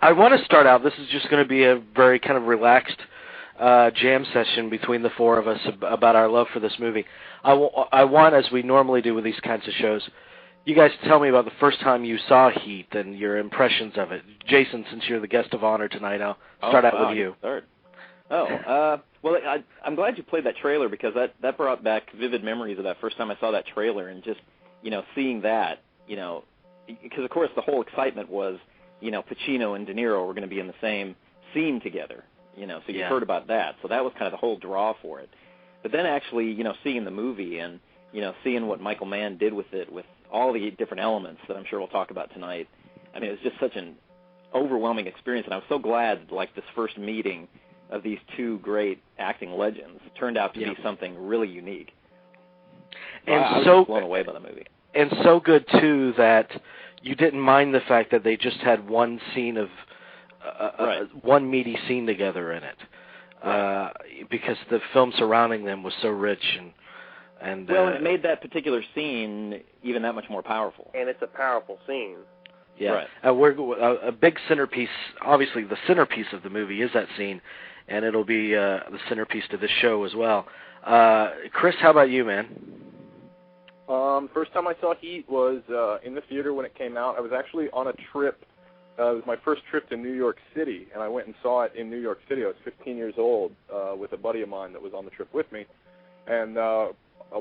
I want to start out, this is just going to be a very kind of relaxed jam session between the four of us about our love for this movie. I want, as we normally do with these kinds of shows, you guys tell me about the first time you saw Heat and your impressions of it. Jason, since you're the guest of honor tonight, I'll start out with you. Well, I'm glad you played that trailer because that brought back vivid memories of that first time I saw that trailer and just, seeing that, because, of course, the whole excitement was, Pacino and De Niro were going to be in the same scene together, so you heard about that. So that was kind of the whole draw for it. But then actually, seeing the movie and, seeing what Michael Mann did with it, with all the different elements that I'm sure we'll talk about tonight, I mean, it was just such an overwhelming experience, and I was so glad, like, this first meeting of these two great acting legends turned out to be something really unique. And I was just blown away by the movie. And so good, too, that you didn't mind the fact that they just had one scene of, one meaty scene together in it, because the film surrounding them was so rich and it made that particular scene even that much more powerful. And it's a powerful scene. Yeah, right. We're a big centerpiece. Obviously, the centerpiece of the movie is that scene, and it'll be the centerpiece to this show as well. Chris, how about you, man? First time I saw Heat was in the theater when it came out. I was actually on a trip. It was my first trip to New York City, and I went and saw it in New York City. I was 15 years old with a buddy of mine that was on the trip with me, and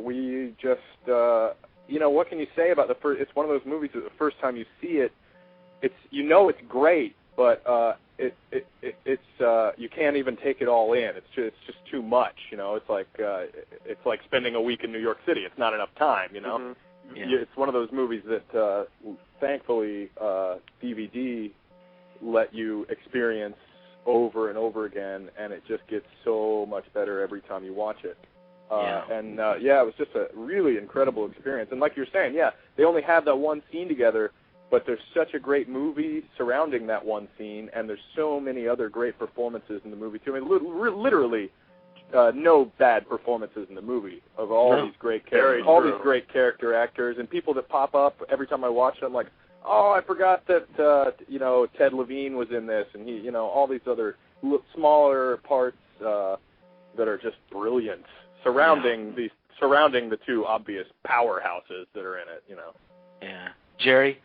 we just, what can you say about the first? It's one of those movies that the first time you see it, it's it's great, but it's you can't even take it all in. It's just too much. It's like spending a week in New York City. It's not enough time. Mm-hmm. It's one of those movies that thankfully DVD let you experience over and over again, and it just gets so much better every time you watch it. It was just a really incredible experience. And like you're saying, they only have that one scene together, but there's such a great movie surrounding that one scene, and there's so many other great performances in the movie too. I mean, literally no bad performances in the movie of all these great these great character actors and people that pop up every time I watch it. I'm like, oh, I forgot that Ted Levine was in this, and he, all these other smaller parts that are just brilliant surrounding the two obvious powerhouses that are in it. Yeah, Jerry.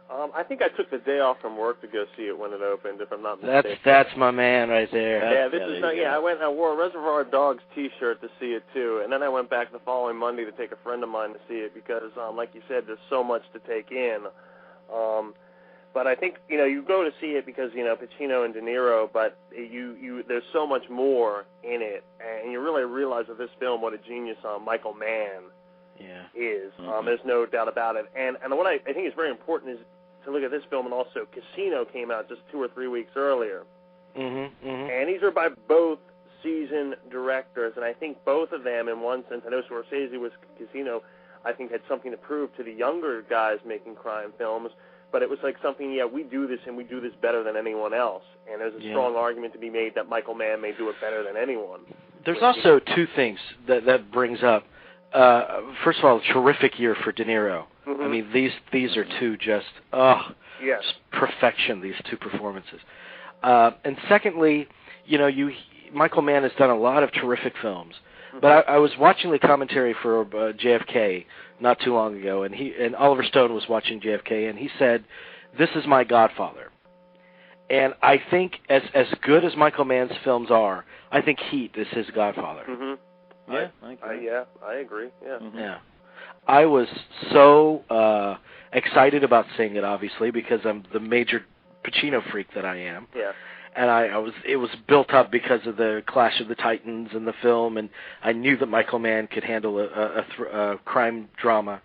I think I took the day off from work to go see it when it opened, if I'm not mistaken. That's my man right there. I wore a Reservoir Dogs T-shirt to see it too, and then I went back the following Monday to take a friend of mine to see it because, like you said, there's so much to take in. But I think you go to see it because Pacino and De Niro, but there's so much more in it, and you really realize with this film what a genius Michael Mann is. There's no doubt about it. And what I think is very important is to look at this film, and also Casino came out just 2 or 3 weeks earlier. And these are by both seasoned directors, and I think both of them, in one sense, I know Scorsese was Casino, I think had something to prove to the younger guys making crime films, but it was like something, we do this, and we do this better than anyone else. And there's a strong argument to be made that Michael Mann may do it better than anyone. There's also two things that brings up. First of all, a terrific year for De Niro. I mean, these are two just perfection. These two performances, and secondly, Michael Mann has done a lot of terrific films. But I was watching the commentary for JFK not too long ago, and Oliver Stone was watching JFK, and he said, "This is my Godfather." And I think as good as Michael Mann's films are, I think Heat is his Godfather. I agree. Yeah. I was so excited about seeing it, obviously, because I'm the major Pacino freak that I am. Yeah. And it was built up because of the Clash of the Titans in the film, and I knew that Michael Mann could handle a crime drama,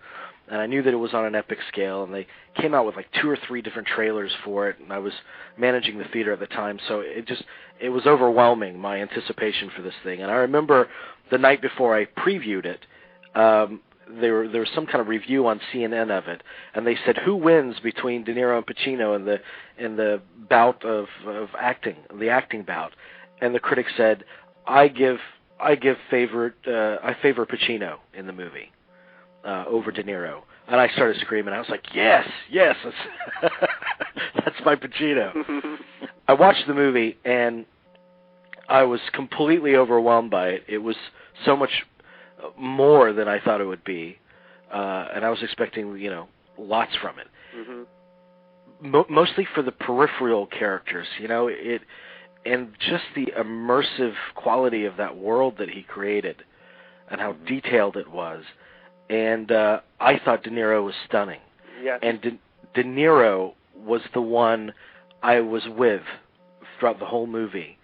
and I knew that it was on an epic scale, and they came out with like 2 or 3 different trailers for it, and I was managing the theater at the time, so it was overwhelming, my anticipation for this thing. And I remember the night before I previewed it, there was some kind of review on CNN of it, and they said who wins between De Niro and Pacino in the bout of acting, the acting bout, and the critic said, I favor Pacino in the movie over De Niro. And I started screaming. I was like, yes, that's my Pacino. I watched the movie, and I was completely overwhelmed by it. It was so much more than I thought it would be, and I was expecting, lots from it. Mm-hmm. Mostly for the peripheral characters, and just the immersive quality of that world that he created, and how detailed it was. And I thought De Niro was stunning. Yes. And De Niro was the one I was with throughout the whole movie.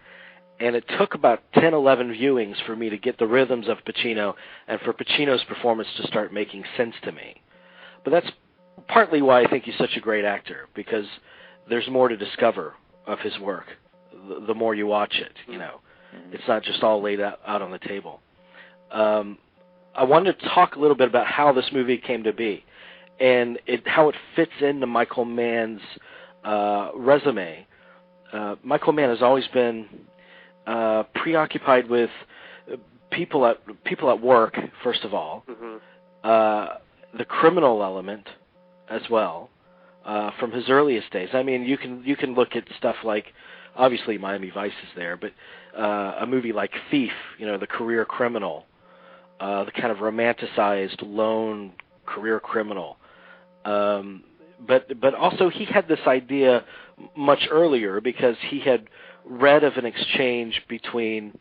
And it took about 10, 11 viewings for me to get the rhythms of Pacino and for Pacino's performance to start making sense to me. But that's partly why I think he's such a great actor, because there's more to discover of his work the more you watch it, It's not just all laid out on the table. I wanted to talk a little bit about how this movie came to be and how it fits into Michael Mann's resume. Michael Mann has always been preoccupied with people at work, first of all, the criminal element as well, from his earliest days. I mean, you can look at stuff like, obviously Miami Vice is there, but a movie like Thief, the career criminal, the kind of romanticized lone career criminal. But also he had this idea much earlier, because he had read of an exchange between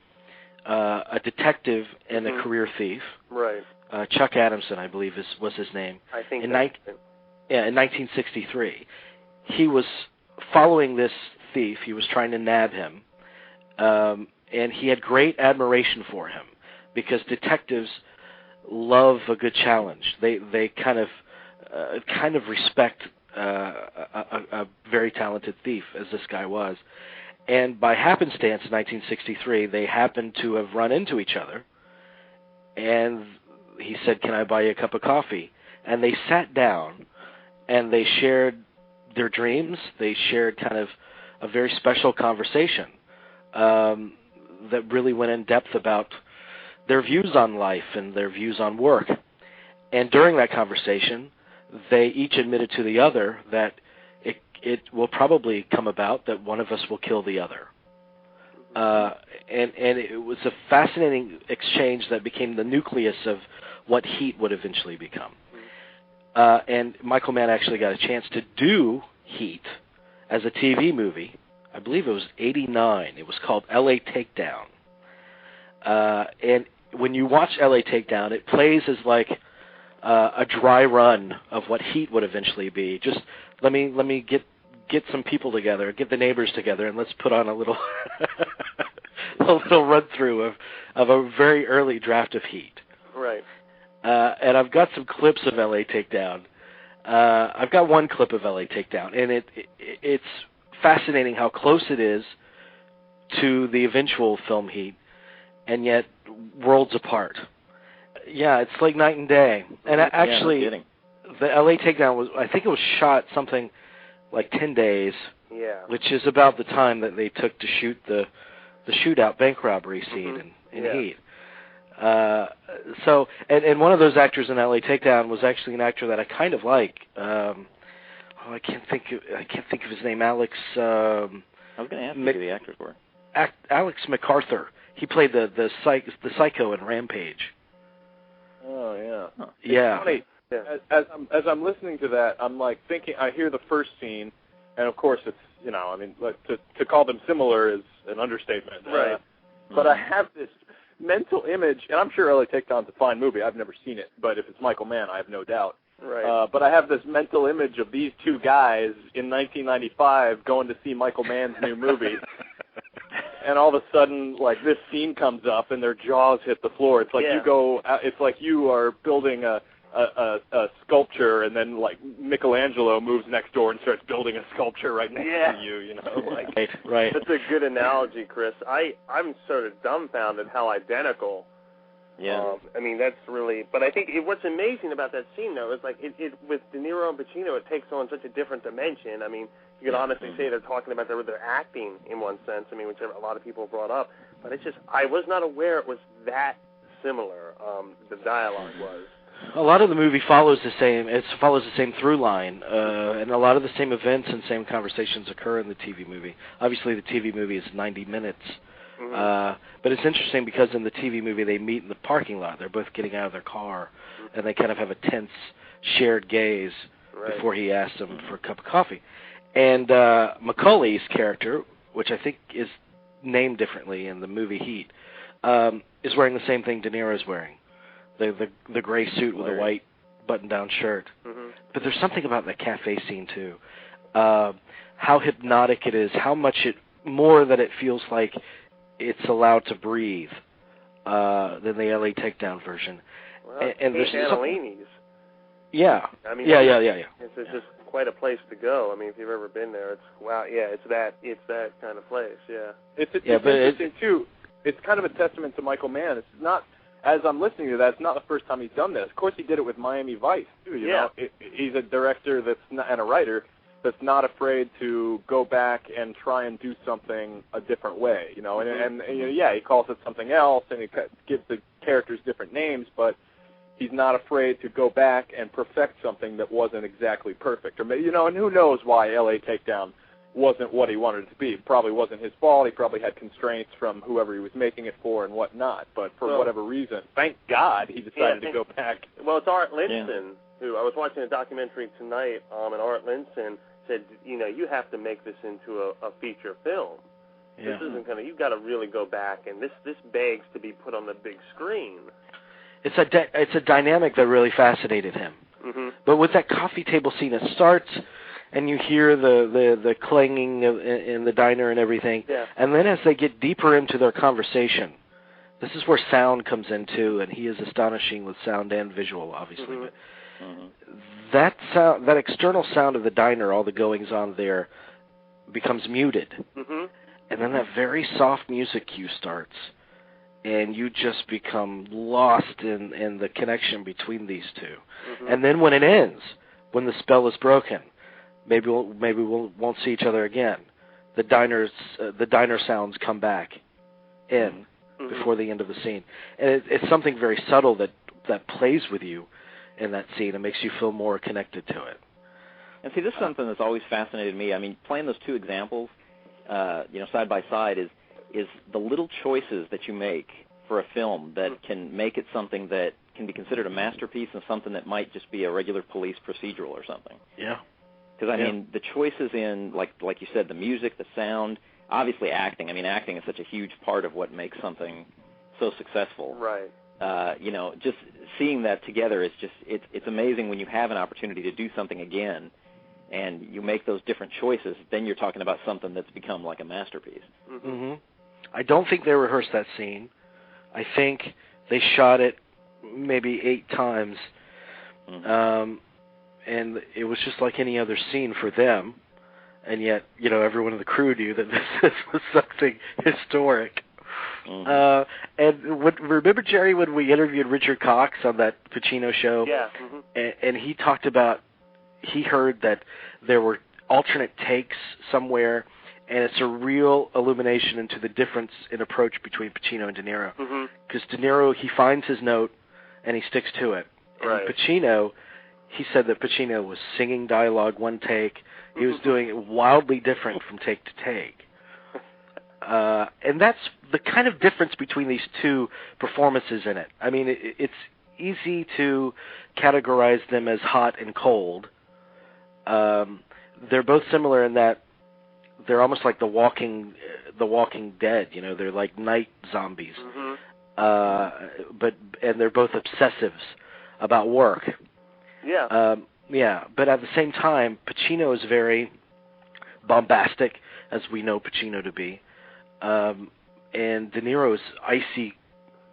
a detective and a career thief. Right. Chuck Adamson, I believe, was his name. I think in 1963. He was following this thief. He was trying to nab him. And he had great admiration for him, because detectives love a good challenge. They kind of respect a very talented thief, as this guy was. And by happenstance, in 1963, they happened to have run into each other. And he said, "Can I buy you a cup of coffee?" And they sat down, and they shared their dreams. They shared kind of a very special conversation that really went in depth about their views on life and their views on work. And during that conversation, they each admitted to the other that it will probably come about that one of us will kill the other. And it was a fascinating exchange that became the nucleus of what Heat would eventually become. And Michael Mann actually got a chance to do Heat as a TV movie. I believe it was 1989. It was called L.A. Takedown. And when you watch L.A. Takedown, it plays as like a dry run of what Heat would eventually be. Just let me get some people together, get the neighbors together, and let's put on a little a little run through of a very early draft of Heat. Right. And I've got some clips of L.A. Takedown. I've got one clip of L.A. Takedown, and it's fascinating how close it is to the eventual film Heat, and yet worlds apart. Yeah, it's like night and day. And actually, the L.A. Takedown I think it was shot something like 10 days, which is about the time that they took to shoot the shootout bank robbery scene in Heat. So, and one of those actors in L.A. Takedown was actually an actor that I kind of like. I can't think of his name. Alex. I was going to ask you who the actors were. Alex MacArthur. He played the psycho in Rampage. Oh yeah. Huh. Yeah. Funny. As I'm listening to that, I'm like thinking. I hear the first scene, and of course it's like to call them similar is an understatement. Right. But I have this mental image, and I'm sure L.A. Takedown's a fine movie. I've never seen it, but if it's Michael Mann, I have no doubt. Right. But I have this mental image of these two guys in 1995 going to see Michael Mann's new movie. And all of a sudden, like, this scene comes up and their jaws hit the floor. It's like it's like you are building a sculpture, and then like Michelangelo moves next door and starts building a sculpture right next to you. Like right. That's a good analogy, Chris. I'm sort of dumbfounded how identical. Yeah. I mean, that's really. But I think what's amazing about that scene, though, is like it with De Niro and Pacino, it takes on such a different dimension. I mean, you could honestly say they're talking about their acting in one sense. I mean, which a lot of people brought up. But it's just I was not aware it was that similar. The dialogue was. A lot of the movie follows the same. It follows the same through line, and a lot of the same events and same conversations occur in the TV movie. Obviously, the TV movie is 90 minutes, but it's interesting because in the TV movie they meet in the parking lot. They're both getting out of their car, and they kind of have a tense, shared gaze before he asks them for a cup of coffee. And Macaulay's character, which I think is named differently in the movie Heat, is wearing the same thing De Niro's wearing. The gray suit with a white button-down shirt. But there's something about that cafe scene, too. How hypnotic it is, how much more that it feels like it's allowed to breathe than the LA Takedown version. Well, and there's Annalini's. Yeah. I mean, yeah. It's just quite a place to go. I mean, if you've ever been there, it's that kind of place. Yeah. It's interesting too. It's kind of a testament to Michael Mann. It's not. As I'm listening to that, it's not the first time he's done this. Of course, he did it with Miami Vice, too. You know, he's a director and a writer that's not afraid to go back and try and do something a different way. You know, and he calls it something else, and he gives the characters different names, but he's not afraid to go back and perfect something that wasn't exactly perfect. Or and who knows why L.A. Takedown wasn't what he wanted it to be. It probably wasn't his fault. He probably had constraints from whoever he was making it for and whatnot. But for whatever reason, thank God he decided to go back. Well, it's Art Linson, who I was watching a documentary tonight, and Art Linson said, you have to make this into a feature film. Yeah. This isn't you've got to really go back, and this begs to be put on the big screen. It's a dynamic that really fascinated him. But with that coffee table scene, it starts, and you hear the clanging in the diner and everything. Yeah. And then as they get deeper into their conversation, this is where sound comes in too, and he is astonishing with sound and visual, obviously. But that sound, that external sound of the diner, all the goings on there, becomes muted. And then that very soft music cue starts, and you just become lost in the connection between these two. And then when it ends, when the spell is broken, maybe we won't see each other again. The diner sounds come back in before the end of the scene, and it's something very subtle that plays with you in that scene and makes you feel more connected to it. And see, this is something that's always fascinated me. I mean, playing those two examples, side by side, is the little choices that you make for a film that can make it something that can be considered a masterpiece and something that might just be a regular police procedural or something. Yeah. Because, I mean, the choices in, like you said, the music, the sound, obviously acting. I mean, acting is such a huge part of what makes something so successful. Right. Just seeing that together is just, it's amazing when you have an opportunity to do something again and you make those different choices, then you're talking about something that's become like a masterpiece. I don't think they rehearsed that scene. I think they shot it maybe 8 times. And it was just like any other scene for them, and yet, everyone in the crew knew that this was something historic. And remember, Jerry, when we interviewed Richard Cox on that Pacino show? Yeah. And he talked about, he heard that there were alternate takes somewhere, and it's a real illumination into the difference in approach between Pacino and De Niro. Because De Niro, he finds his note, and he sticks to it. And Pacino, he said that Pacino was singing dialogue one take. He was doing it wildly different from take to take. And that's the kind of difference between these two performances in it. I mean, it's easy to categorize them as hot and cold. They're both similar in that they're almost like the Walking Dead. They're like night zombies. But they're both obsessives about work. But at the same time, Pacino is very bombastic, as we know Pacino to be, and De Niro is icy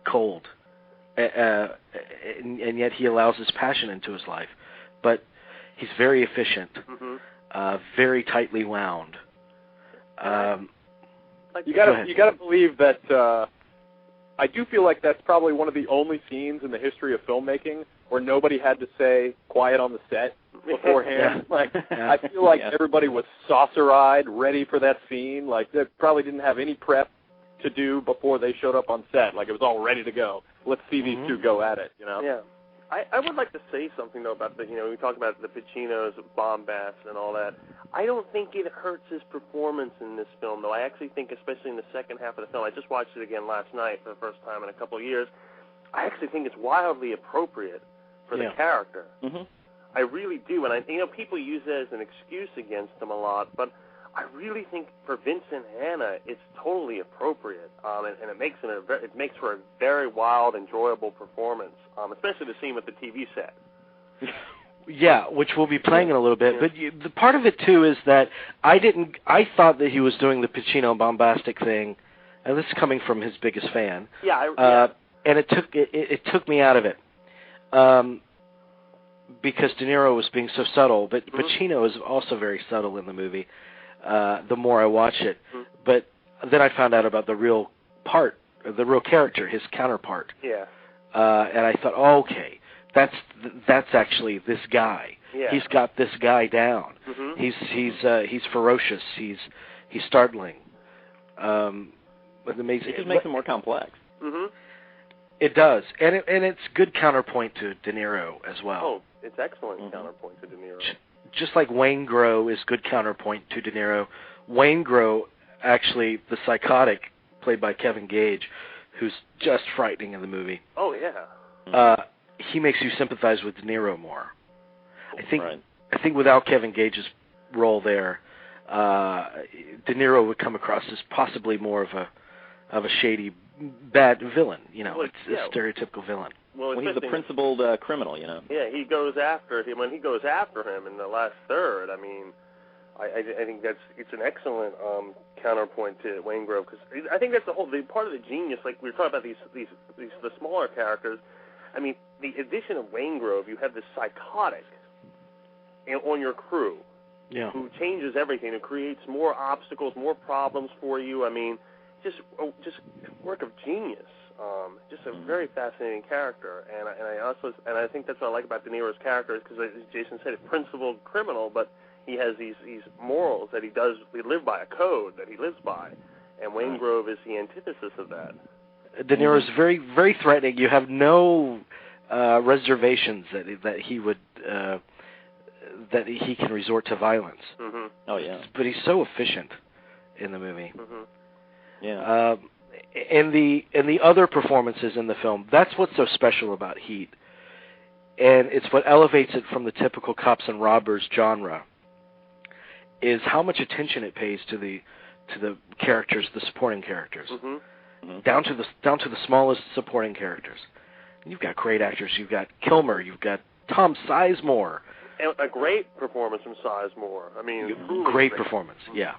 cold, and yet he allows his passion into his life. But he's very efficient, very tightly wound. You gotta believe that. I do feel like that's probably one of the only scenes in the history of filmmaking where nobody had to say quiet on the set beforehand. I feel like everybody was saucer-eyed, ready for that scene. Like they probably didn't have any prep to do before they showed up on set. Like it was all ready to go. Let's see these two go at it. Yeah. I would like to say something, though, about we talk about the Pacino's bombast and all that. I don't think it hurts his performance in this film, though. I actually think, especially in the second half of the film, I just watched it again last night for the first time in a couple of years, I actually think it's wildly appropriate for the character. Mm-hmm. I really do, and people use it as an excuse against him a lot, but I really think for Vincent Hanna, it's totally appropriate, and it makes for a very wild, enjoyable performance, especially the scene with the TV set. Yeah, which we'll be playing in a little bit. But the part of it too is that I thought that he was doing the Pacino bombastic thing, and this is coming from his biggest fan. Yeah, and it took me out of it. Because De Niro was being so subtle, but Pacino is also very subtle in the movie. The more I watch it, but then I found out about the real character, his counterpart. Yeah. And I thought, oh, okay, that's actually this guy. Yeah. He's got this guy down. Mm-hmm. He's ferocious. He's startling. But amazing. It just makes him more complex. Mm-hmm. It does, and it's good counterpoint to De Niro as well. Oh, it's excellent counterpoint to De Niro. Just like Waingro is good counterpoint to De Niro, Waingro, actually, the psychotic, played by Kevin Gage, who's just frightening in the movie. Oh, yeah. He makes you sympathize with De Niro more. Right. I think without Kevin Gage's role there, De Niro would come across as possibly more of a shady, bad villain. It's a stereotypical villain. Well, he's the principled criminal, Yeah, he goes after him. When he goes after him in the last third, I think it's an excellent counterpoint to Waingro, because I think that's the part of the genius. Like we were talking about the smaller characters. I mean, the addition of Waingro, you have this psychotic on your crew, who changes everything, who creates more obstacles, more problems for you. I mean, just work of genius. Just a very fascinating character, and I think that's what I like about De Niro's character, because as Jason said, a principled criminal, but he has these morals that he live by, a code that he lives by, and Waingro is the antithesis of that. De Niro is very, very threatening. You have no reservations that he would that he can resort to violence. Mm-hmm. Oh yeah, but he's so efficient in the movie. Mm-hmm. Yeah. And the other performances in the film, that's what's so special about Heat, and it's what elevates it from the typical cops and robbers genre, is how much attention it pays to the characters, the supporting characters, down to the smallest supporting characters. You've got great actors. You've got Kilmer. You've got Tom Sizemore. And a great performance from Sizemore. I mean, great performance. Yeah.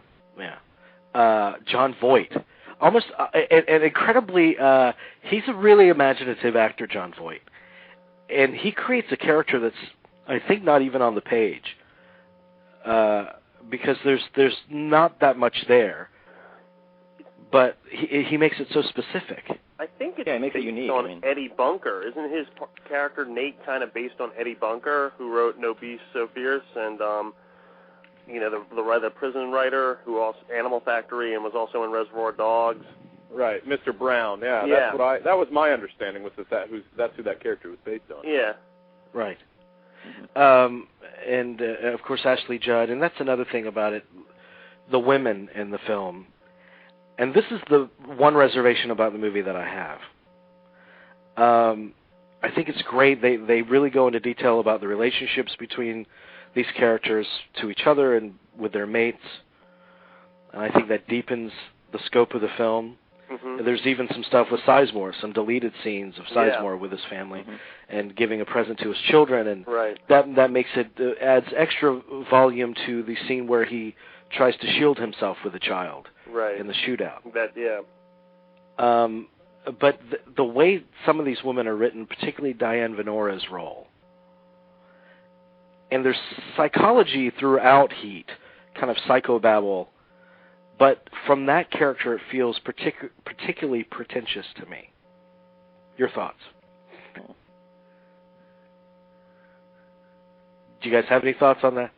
John Voight. Almost and incredibly, he's a really imaginative actor, John Voight, and he creates a character that's, I think, not even on the page, because there's not that much there, but he makes it so specific. I think it's makes based it unique. on Eddie Bunker. Isn't his character Nate kind of based on Eddie Bunker, who wrote No Beast So Fierce, and the prison writer who also Animal Factory and was also in Reservoir Dogs. Right, Mr. Brown. Yeah, that was my understanding, was that's who that character was based on. Yeah. Right. And of course Ashley Judd, and that's another thing about it, the women in the film. And this is the one reservation about the movie that I have. I think it's great. They really go into detail about the relationships between these characters to each other and with their mates. And I think that deepens the scope of the film. Mm-hmm. There's even some stuff with Sizemore, some deleted scenes of Sizemore with his family and giving a present to his children. And that makes it, adds extra volume to the scene where he tries to shield himself with a child in the shootout. But the way some of these women are written, particularly Diane Venora's role, and there's psychology throughout Heat, kind of psychobabble, but from that character it feels particularly pretentious to me. Your thoughts? Do you guys have any thoughts on that?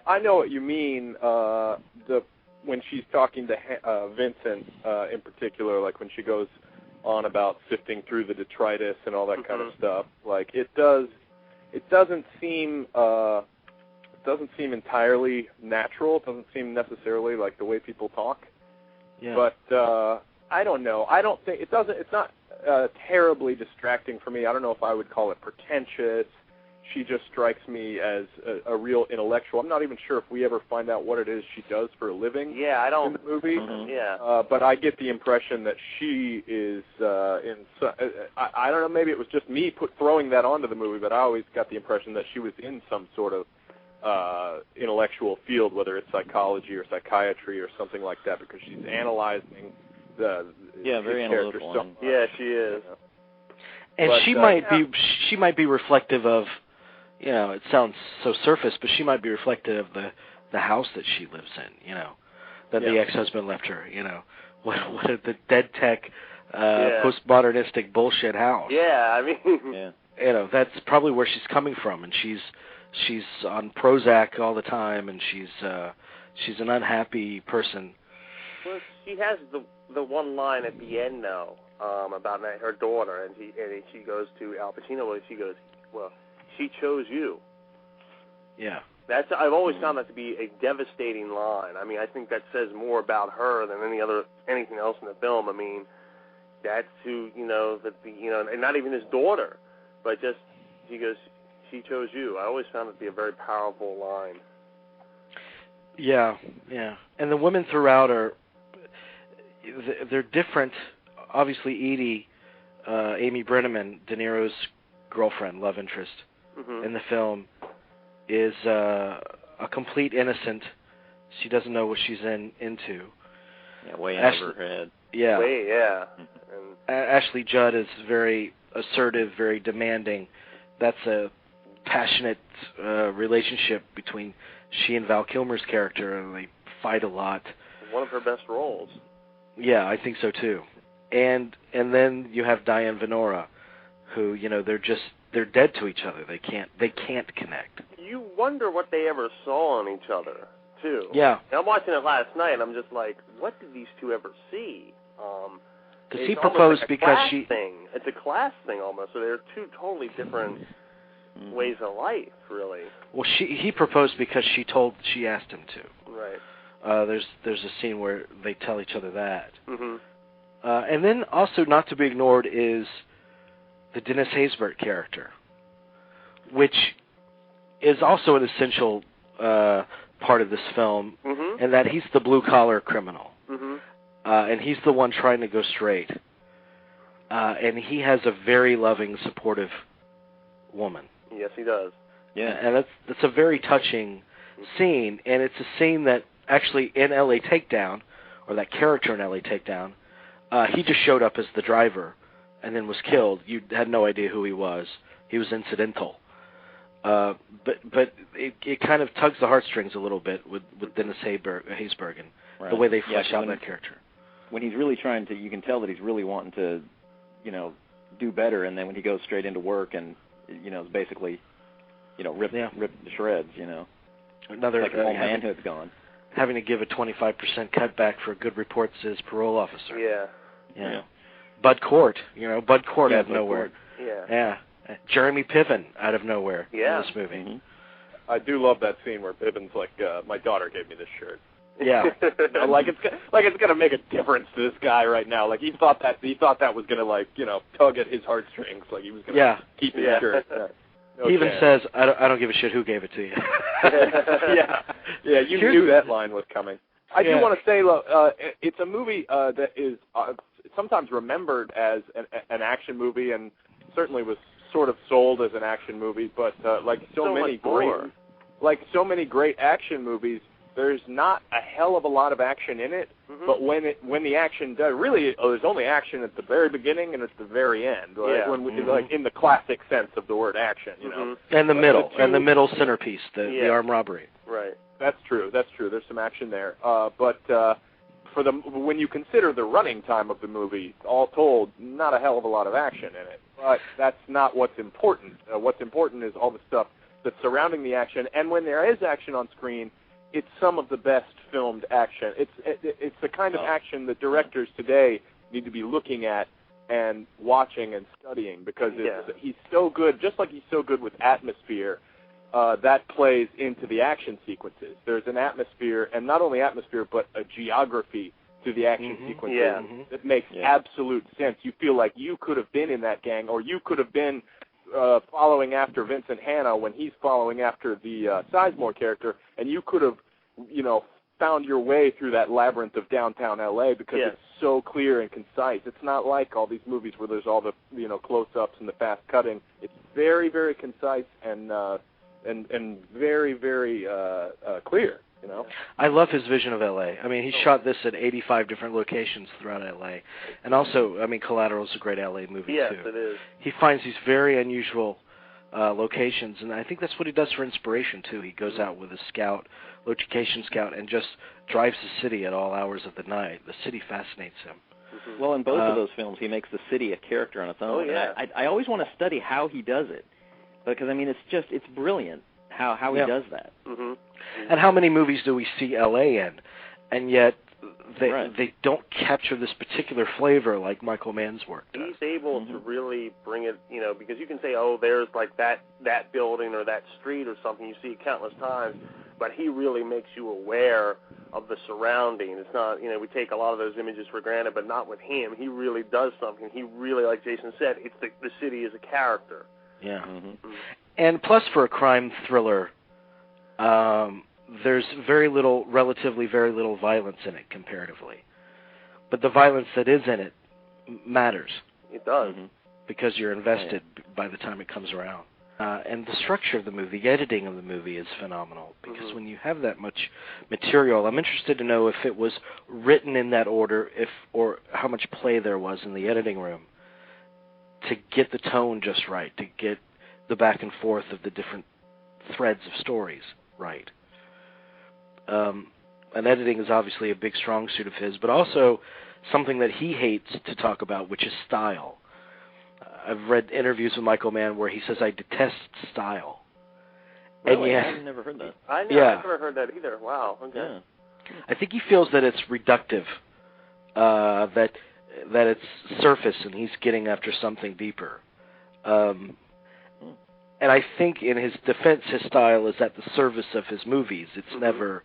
I know what you mean. when she's talking to Vincent in particular, like when she goes on about sifting through the detritus and all that kind of stuff, like it doesn't seem entirely natural. It doesn't seem necessarily like the way people talk. Yeah. But I don't know. I don't think it's not terribly distracting for me. I don't know if I would call it pretentious. She just strikes me as a real intellectual. I'm not even sure if we ever find out what it is she does for a living. Yeah, I don't. In the movie. Yeah. But I get the impression that she is I don't know. Maybe it was just me throwing that onto the movie, but I always got the impression that she was in some sort of intellectual field, whether it's psychology or psychiatry or something like that, because she's analyzing very analytical. Yeah, she is. And but, she might be reflective of, it sounds so surface, but she might be reflective of the house that she lives in, that the ex-husband left her, what the dead tech postmodernistic bullshit house. Yeah, I mean, that's probably where she's coming from, and she's on Prozac all the time, and she's an unhappy person. Well, she has the one line at the end though, about her daughter, and she goes to Al Pacino, and she goes, "Well, she chose you." Yeah. I've always found that to be a devastating line. I mean, I think that says more about her than anything else in the film. I mean, that's who and not even his daughter, but just he goes, "She chose you." I always found it to be a very powerful line. Yeah, and the women throughout they're different. Obviously, Edie, Amy Brenneman, De Niro's girlfriend, love interest in the film, is a complete innocent. She doesn't know what she's into. Yeah, way out of her head. Yeah. Way, yeah. Ashley Judd is very assertive, very demanding. That's a passionate relationship between she and Val Kilmer's character, and they fight a lot. One of her best roles. Yeah, I think so too. And then you have Diane Venora, who they're dead to each other. They can't connect. You wonder what they ever saw on each other too. Yeah. And I'm watching it last night, and I'm just like, what did these two ever see? Because he proposed because she. It's a class thing almost. So they're two totally different ways of life, really. Well, he proposed because she asked him to. Right. There's a scene where they tell each other that. Mm-hmm. And then also not to be ignored is the Dennis Haysbert character, which is also an essential part of this film, and that he's the blue-collar criminal. Mm-hmm. And he's the one trying to go straight. And he has a very loving, supportive woman. Yes, he does. Yeah, and that's a very touching scene, and it's a scene that actually in L.A. Takedown, or that character in L.A. Takedown, he just showed up as the driver and then was killed. You had no idea who he was. He was incidental. But it kind of tugs the heartstrings a little bit with Dennis Haysbert and the way they flesh out that character. When he's really trying to, you can tell that he's really wanting to, do better, and then when he goes straight into work and, is basically, ripped to shreds, Another like all manhood's gone. Having to give a 25% cutback for a good report to his parole officer. Yeah. Bud Cort, Bud Cort out of nowhere. Yeah. Yeah. Jeremy Piven out of nowhere in this movie. Mm-hmm. I do love that scene where Piven's like, my daughter gave me this shirt. Yeah. like it's gonna make a difference to this guy right now. Like he thought that was gonna tug at his heartstrings. Like he was gonna keep his shirt. No he even chance. says, I don't give a shit who gave it to you. You knew that line was coming. I do want to say, it's a movie that is sometimes remembered as an action movie, and certainly was sort of sold as an action movie. But like so many great action movies, there's not a hell of a lot of action in it. Mm-hmm. But when the action does, really, there's only action at the very beginning and at the very end. Like in the classic sense of the word action, And the middle centerpiece, the armed robbery. Right. That's true. There's some action there. But when you consider the running time of the movie, all told, not a hell of a lot of action in it. But that's not what's important. What's important is all the stuff that's surrounding the action. And when there is action on screen, it's some of the best filmed action. It's the kind of action that directors today need to be looking at and watching and studying, because he's so good, just like he's so good with atmosphere, that plays into the action sequences. There's an atmosphere, and not only atmosphere, but a geography to the action sequences that makes absolute sense. You feel like you could have been in that gang, or you could have been following after Vincent Hanna when he's following after the Sizemore character, and you could have, found your way through that labyrinth of downtown L.A. because it's so clear and concise. It's not like all these movies where there's all the close-ups and the fast cutting. It's very, very concise and very, very clear. I love his vision of L.A. I mean, he shot this at 85 different locations throughout L.A. And also, I mean, Collateral is a great L.A. movie, too. Yes, it is. He finds these very unusual locations, and I think that's what he does for inspiration, too. He goes out with a location scout, and just drives the city at all hours of the night. The city fascinates him. Well, in both of those films, he makes the city a character on its own. Oh, yeah. I always want to study how he does it, because, I mean, it's brilliant how he does that. And how many movies do we see L.A. in, and yet they don't capture this particular flavor like Michael Mann's work does. He's able to really bring it, because you can say, oh, there's like that building or that street or something. You see it countless times, but he really makes you aware of the surrounding. It's not, we take a lot of those images for granted, but not with him. He really does something. He really, like Jason said, it's the city is a character. Yeah. And plus, for a crime thriller, there's relatively very little violence in it comparatively. But the violence that is in it matters. It does. Because you're invested by the time it comes around. And the structure of the movie, the editing of the movie is phenomenal. Because when you have that much material, I'm interested to know if it was written in that order, or how much play there was in the editing room to get the tone just right, to get the back and forth of the different threads of stories right. And editing is obviously a big strong suit of his, but also something that he hates to talk about, which is style. I've read interviews with Michael Mann where he says, I detest style. Really? I've never heard that. I've never heard that either. Wow. Okay. Yeah. I think he feels that it's reductive, that it's surface and he's getting after something deeper. And I think in his defense, his style is at the service of his movies. It's never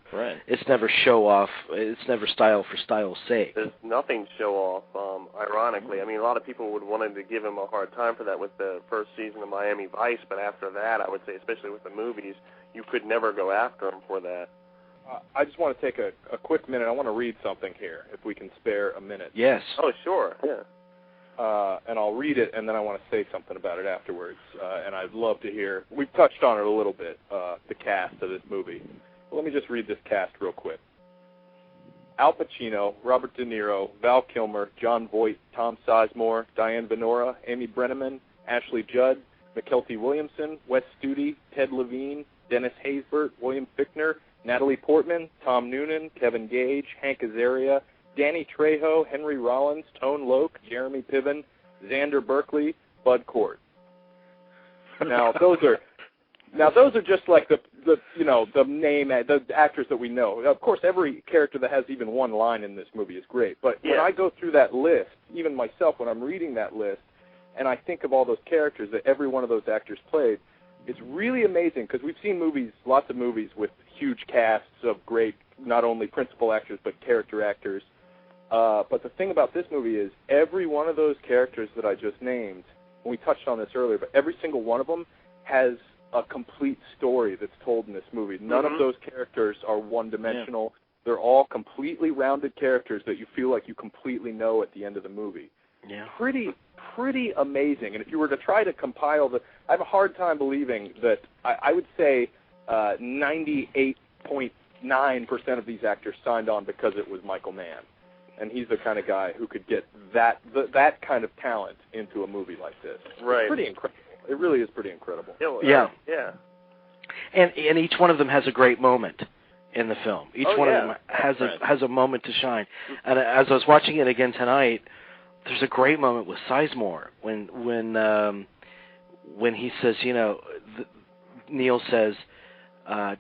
show off. It's never style for style's sake. There's nothing show off, ironically. I mean, a lot of people would want to give him a hard time for that with the first season of Miami Vice, but after that, I would say, especially with the movies, you could never go after him for that. I just want to take a quick minute. I want to read something here, if we can spare a minute. Yes. Oh, sure. Yeah. And I'll read it, and then I want to say something about it afterwards. And I'd love to hear. We've touched on it a little bit, the cast of this movie. But let me just read this cast real quick. Al Pacino, Robert De Niro, Val Kilmer, Jon Voight, Tom Sizemore, Diane Venora, Amy Brenneman, Ashley Judd, McKelty Williamson, Wes Studi, Ted Levine, Dennis Haysbert, William Fichtner, Natalie Portman, Tom Noonan, Kevin Gage, Hank Azaria, Danny Trejo, Henry Rollins, Tone Loke, Jeremy Piven, Xander Berkeley, Bud Cort. Now those are just like the name, the actors that we know. Of course, every character that has even one line in this movie is great. But when I go through that list, even myself, when I'm reading that list, and I think of all those characters that every one of those actors played, it's really amazing because we've seen movies, lots of movies with huge casts of great, not only principal actors but character actors. But the thing about this movie is every one of those characters that I just named, and we touched on this earlier, but every single one of them has a complete story that's told in this movie. None of those characters are one-dimensional. Yeah. They're all completely rounded characters that you feel like you completely know at the end of the movie. Yeah. Pretty amazing. And if you were to try to compile I have a hard time believing that I would say 98.9% of these actors signed on because it was Michael Mann. And he's the kind of guy who could get that kind of talent into a movie like this. Right. It's pretty incredible. It really is pretty incredible. Yeah. Yeah. And each one of them has a great moment in the film. Each one of them has a moment to shine. And as I was watching it again tonight, there's a great moment with Sizemore when he says, Neil says,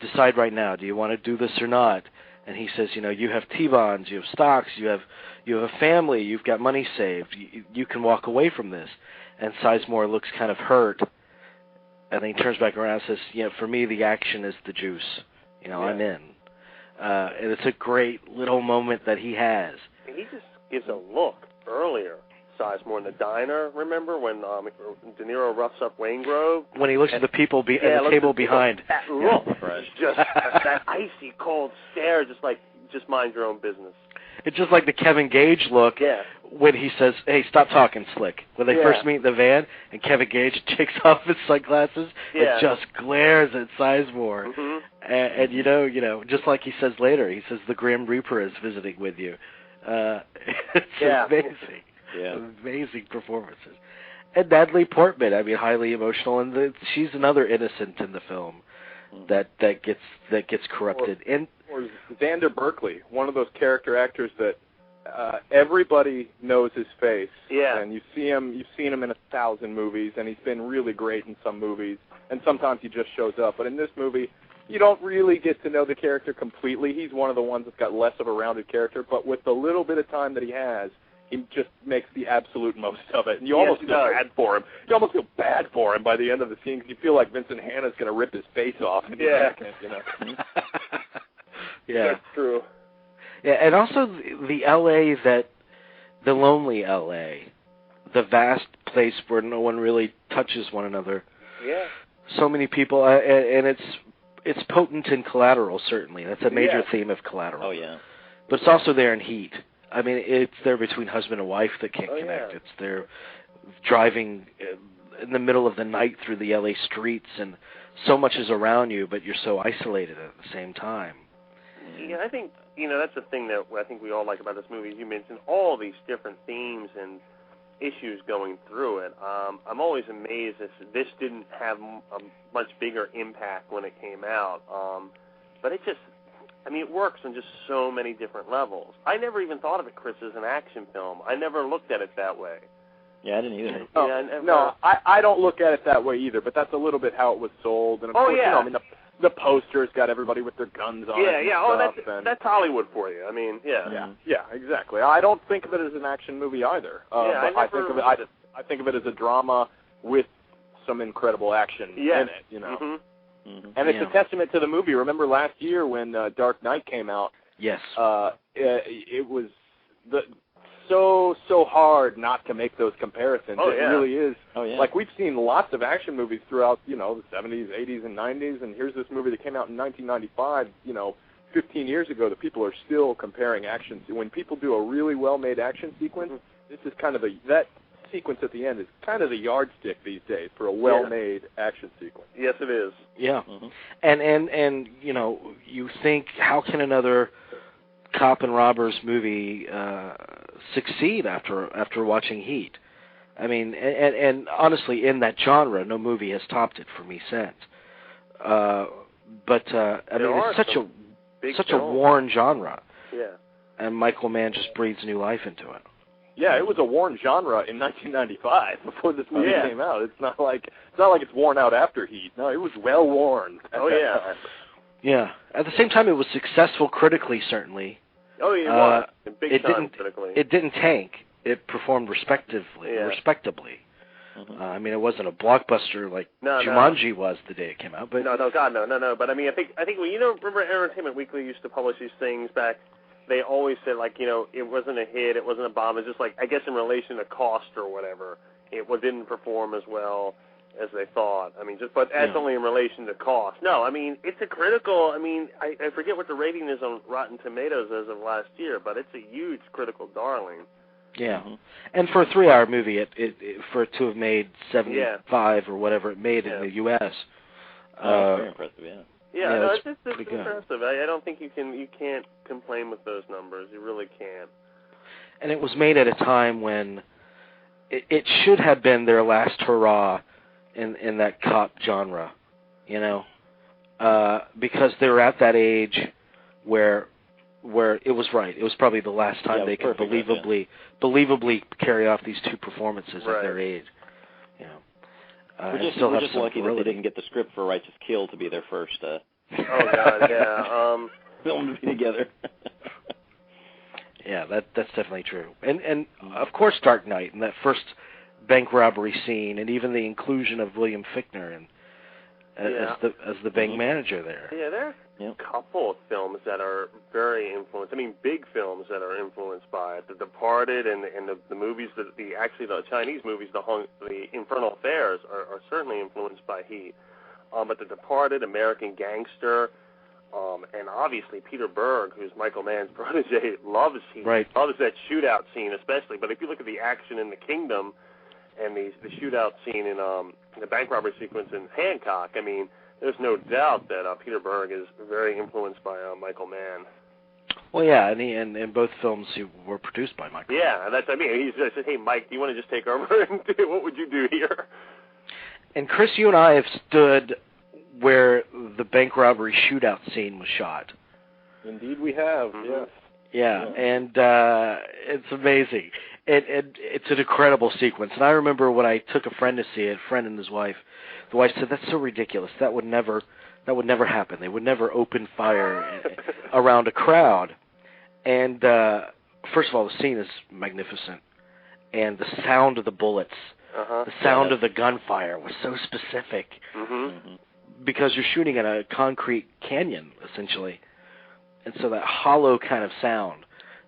Decide right now. Do you want to do this or not? And he says, you have T-bonds, you have stocks, you have a family, you've got money saved. You can walk away from this. And Sizemore looks kind of hurt, and then he turns back around and says, for me, the action is the juice. I'm in. And it's a great little moment that he has. And he just gives a look earlier. Sizemore in the diner, remember when De Niro roughs up Waingrove? When he looks at the people at the table behind. That look, just that icy cold stare, just mind your own business. It's just like the Kevin Gage look when he says, "Hey, stop talking, Slick." When they first meet in the van, and Kevin Gage takes off his sunglasses and just glares at Sizemore, and just like he says later, he says the Grim Reaper is visiting with you. It's amazing. Yeah. Amazing performances. And Natalie Portman, highly emotional, and she's another innocent in the film that gets corrupted. Or Xander Berkeley, one of those character actors that everybody knows his face. Yeah. And you've seen him in 1,000 movies, and he's been really great in some movies, and sometimes he just shows up. But in this movie, you don't really get to know the character completely. He's one of the ones that's got less of a rounded character, but with the little bit of time that he has, he just makes the absolute most of it. And you almost feel bad for him. You almost feel bad for him by the end of the scene because you feel like Vincent Hanna's going to rip his face off in a second, Yeah. That's true. Yeah, and also the L.A. the lonely L.A., the vast place where no one really touches one another. Yeah. So many people, and it's potent in Collateral, certainly. That's a major theme of Collateral. Oh, yeah. But it's also there in Heat. It's there between husband and wife that can't connect. Yeah. It's there driving in the middle of the night through the L.A. streets, and so much is around you, but you're so isolated at the same time. Yeah, I think, that's the thing that I think we all like about this movie. You mentioned all these different themes and issues going through it. I'm always amazed that this didn't have a much bigger impact when it came out. But it just, it works on just so many different levels. I never even thought of it, Chris, as an action film. I never looked at it that way. Yeah, I didn't either. No, I don't look at it that way either, but that's a little bit how it was sold. And of course, the poster's got everybody with their guns on it. Yeah, that's Hollywood for you. Yeah, exactly. I don't think of it as an action movie either. I think of it as a drama with some incredible action in it, Mm-hmm. Mm-hmm. And it's a testament to the movie. Remember last year when Dark Knight came out? Yes. It was so hard not to make those comparisons. It really is. Oh, yeah. Like, we've seen lots of action movies throughout, the 70s, 80s, and 90s, and here's this movie that came out in 1995, 15 years ago, that people are still comparing action. When people do a really well-made action sequence, this is kind of that sequence at the end is kind of the yardstick these days for a well-made action sequence. Yes, it is. Yeah. Mm-hmm. And you think, how can another cop and robbers movie succeed after watching Heat? And honestly, in that genre, no movie has topped it for me since. It's such a worn genre. Yeah. And Michael Mann just breathes new life into it. Yeah, it was a worn genre in 1995 before this movie came out. It's not like it's worn out after Heat. No, it was well worn. Oh yeah. Yeah. At the same time, it was successful critically, certainly. Oh yeah, big time critically. It didn't tank. It performed respectably. Mm-hmm. It wasn't a blockbuster like Jumanji was the day it came out. But no. But I think when remember Entertainment Weekly used to publish these things back. They always said, it wasn't a hit, it wasn't a bomb. It's just I guess in relation to cost or whatever, it didn't perform as well as they thought. But that's only in relation to cost. No, it's a critical, I forget what the rating is on Rotten Tomatoes as of last year, but it's a huge critical darling. Yeah. Mm-hmm. And for a 3-hour movie, for it to have made 75 or whatever it made in the U.S. Very impressive, it's impressive. I don't think you can't complain with those numbers. You really can't. And it was made at a time when it should have been their last hurrah in that cop genre, because they were at that age where it was right. It was probably the last time they could believably carry off these two performances at their age. We're just lucky that they didn't get the script for Righteous Kill to be their first Oh God, yeah. Film to be together. Yeah, that's definitely true. And of course, Dark Knight and that first bank robbery scene, and even the inclusion of William Fichtner and as the bank manager there. Yeah, there's a couple of films that are very influenced. I mean, big films that are influenced by it. The Departed and the movies the Chinese movies, the Infernal Affairs are certainly influenced by Heat. But The Departed, American Gangster, and obviously Peter Berg, who's Michael Mann's protege, loves Heat. Right. Loves that shootout scene especially. But if you look at the action in The Kingdom and the shootout scene in the bank robbery sequence in Hancock, I mean, there's no doubt that Peter Berg is very influenced by Michael Mann. Well, yeah, and both films were produced by Michael. Yeah, that's what I mean. He said, "Hey, Mike, do you want to just take over and do what would you do here?" And Chris, you and I have stood where the bank robbery shootout scene was shot. Indeed, we have. Yes. Yeah, and it's amazing. It's an incredible sequence. And I remember when I took a friend to see it, a friend and his wife. The wife said, "That's so ridiculous. That would never happen. They would never open fire around a crowd." And first of all, the scene is magnificent, and the sound of the bullets, the sound of the gunfire was so specific because you're shooting in a concrete canyon essentially, and so that hollow kind of sound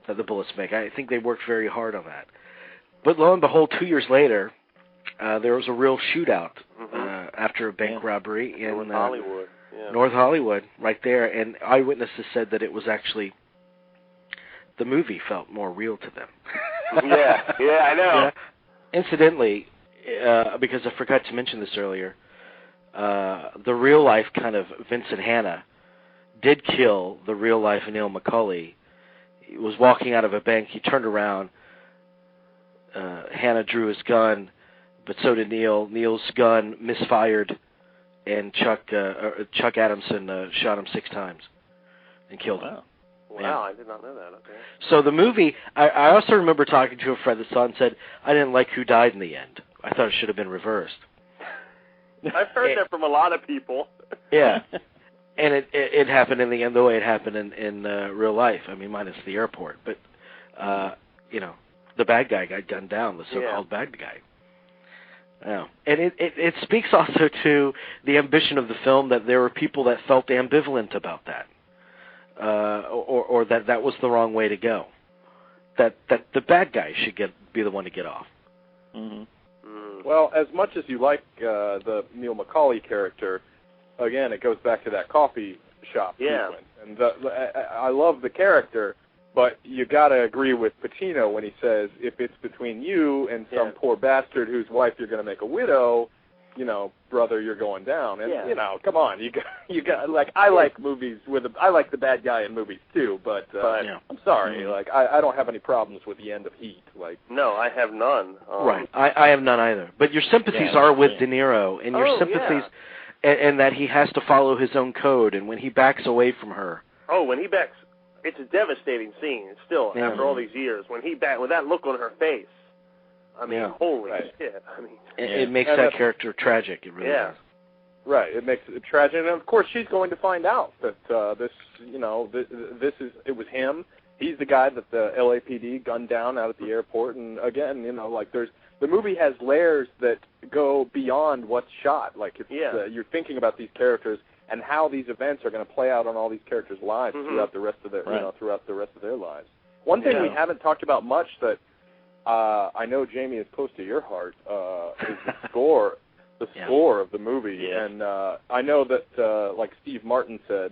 that the bullets make. I think they worked very hard on that. But lo and behold, 2 years later, there was a real shootout after a bank robbery in North Hollywood. Yeah. North Hollywood, right there, and eyewitnesses said that it was actually the movie felt more real to them. yeah, I know. Yeah. Incidentally, because I forgot to mention this earlier, the real life kind of Vincent Hanna did kill the real life Neil McCauley. He was walking out of a bank. He turned around. Hanna drew his gun, but so did Neil. Neil's gun misfired, and Chuck Adamson shot him 6 times and killed him. Wow, yeah. I did not know that. Okay. So the movie, I also remember talking to a friend that saw it and said, I didn't like who died in the end. I thought it should have been reversed. I've heard that from a lot of people. Yeah. And it happened in the end the way it happened in real life. I mean, minus the airport. But, the bad guy got gunned down, the so-called bad guy. Yeah. And it speaks also to the ambition of the film that there were people that felt ambivalent about that. Or that was the wrong way to go. That the bad guy should be the one to get off. Mm-hmm. Well, as much as you like the Neil McCauley character, again, it goes back to that coffee shop sequence. And I love the character, but you got to agree with Pacino when he says, if it's between you and some poor bastard whose wife you're going to make a widow, brother, you're going down. And come on, you got like I like movies I like the bad guy in movies too, but I'm sorry, like I don't have any problems with the end of Heat. Like no, I have none. Right, I have none either. But your sympathies are with De Niro, and your sympathies, and that he has to follow his own code, and when he backs away from her. Oh, when he backs, it's a devastating scene. Still, after all these years, when he with that look on her face. I mean, holy shit! I mean, it makes that character tragic. It really does. Right, it makes it tragic, and of course she's going to find out that it was him. He's the guy that the LAPD gunned down out at the airport, and again, the movie has layers that go beyond what's shot. Like you're thinking about these characters and how these events are going to play out on all these characters' lives throughout the rest of their throughout the rest of their lives. One thing we haven't talked about much that I know, Jamie, is close to your heart, is the score. The score of the movie, and I know that, like Steve Martin said,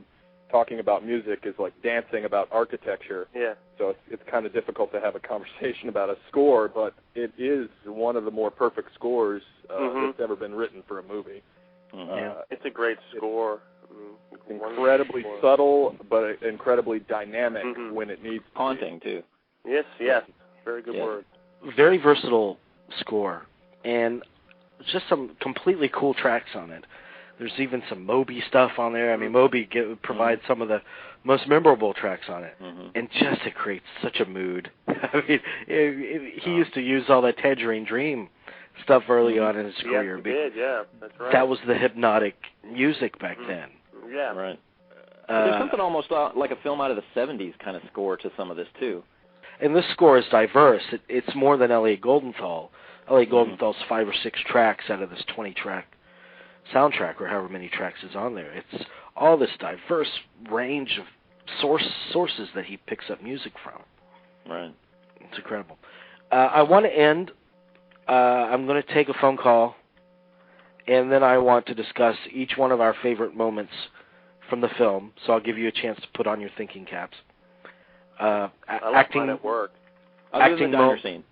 talking about music is like dancing about architecture. Yeah. So it's kind of difficult to have a conversation about a score, but it is one of the more perfect scores that's ever been written for a movie. It's a great score. Incredibly subtle, but incredibly dynamic when it needs to be. Haunting, too. Yes. Very good word. Very versatile score, and just some completely cool tracks on it. There's even some Moby stuff on there. I mean, Moby provides some of the most memorable tracks on it, and just it creates such a mood. I mean, he used to use all that Tangerine Dream stuff early on in his career. Yes, he did, that's right. That was the hypnotic music back then. Yeah. Right. There's something almost like a film out of the 70s kind of score to some of this, too. And this score is diverse. It's more than Elliot Goldenthal. Elliot Goldenthal's 5 or 6 tracks out of this 20-track soundtrack, or however many tracks is on there. It's all this diverse range of sources that he picks up music from. Right. It's incredible. I want to end. I'm going to take a phone call, and then I want to discuss each one of our favorite moments from the film. So I'll give you a chance to put on your thinking caps. I like mine at work. Other than the diner scene.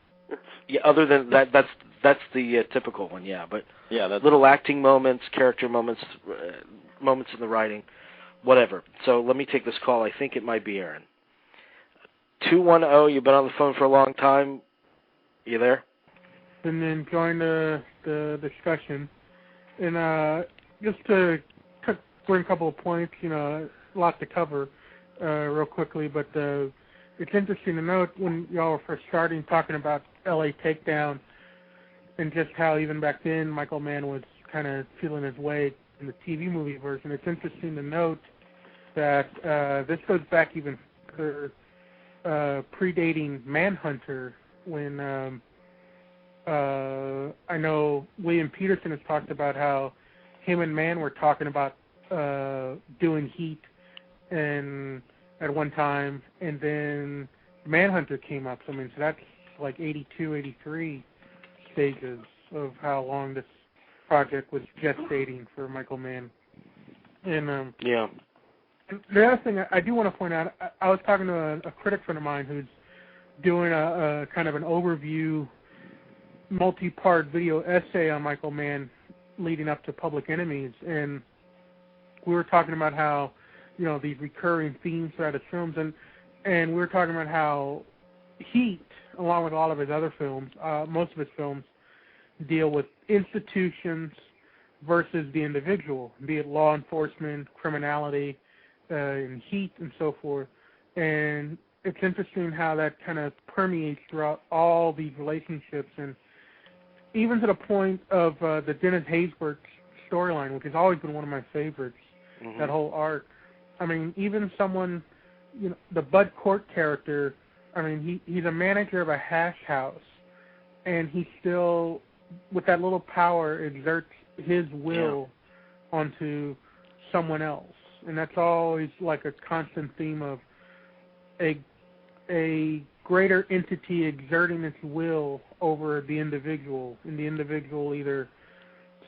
Yeah, other than that, that's the typical one. Yeah, but yeah, that's little acting moments, character moments, moments in the writing, whatever. So let me take this call. I think it might be Aaron. 210. You've been on the phone for a long time. You there? And enjoying the discussion, and just to bring a couple of points, a lot to cover real quickly, but it's interesting to note when y'all were first starting talking about LA Takedown and just how even back then Michael Mann was kind of feeling his way in the TV movie version. It's interesting to note that this goes back even further, predating Manhunter, when I know William Peterson has talked about how him and Mann were talking about doing Heat and at one time, and then Manhunter came up. So that's like 82, 83 stages of how long this project was gestating for Michael Mann. And yeah. The other thing I do want to point out, I was talking to a critic friend of mine who's doing a kind of an overview, multi-part video essay on Michael Mann leading up to Public Enemies, and we were talking about how, these recurring themes throughout his films, and we were talking about how Heat, along with all of his other films, most of his films, deal with institutions versus the individual, be it law enforcement, criminality, and Heat, and so forth. And it's interesting how that kind of permeates throughout all these relationships, and even to the point of the Dennis Haysbert storyline, which has always been one of my favorites, that whole arc. Even someone, the Bud Cort character, he's a manager of a hash house, and he still, with that little power, exerts his will onto someone else. And that's always like a constant theme of a greater entity exerting its will over the individual, and the individual either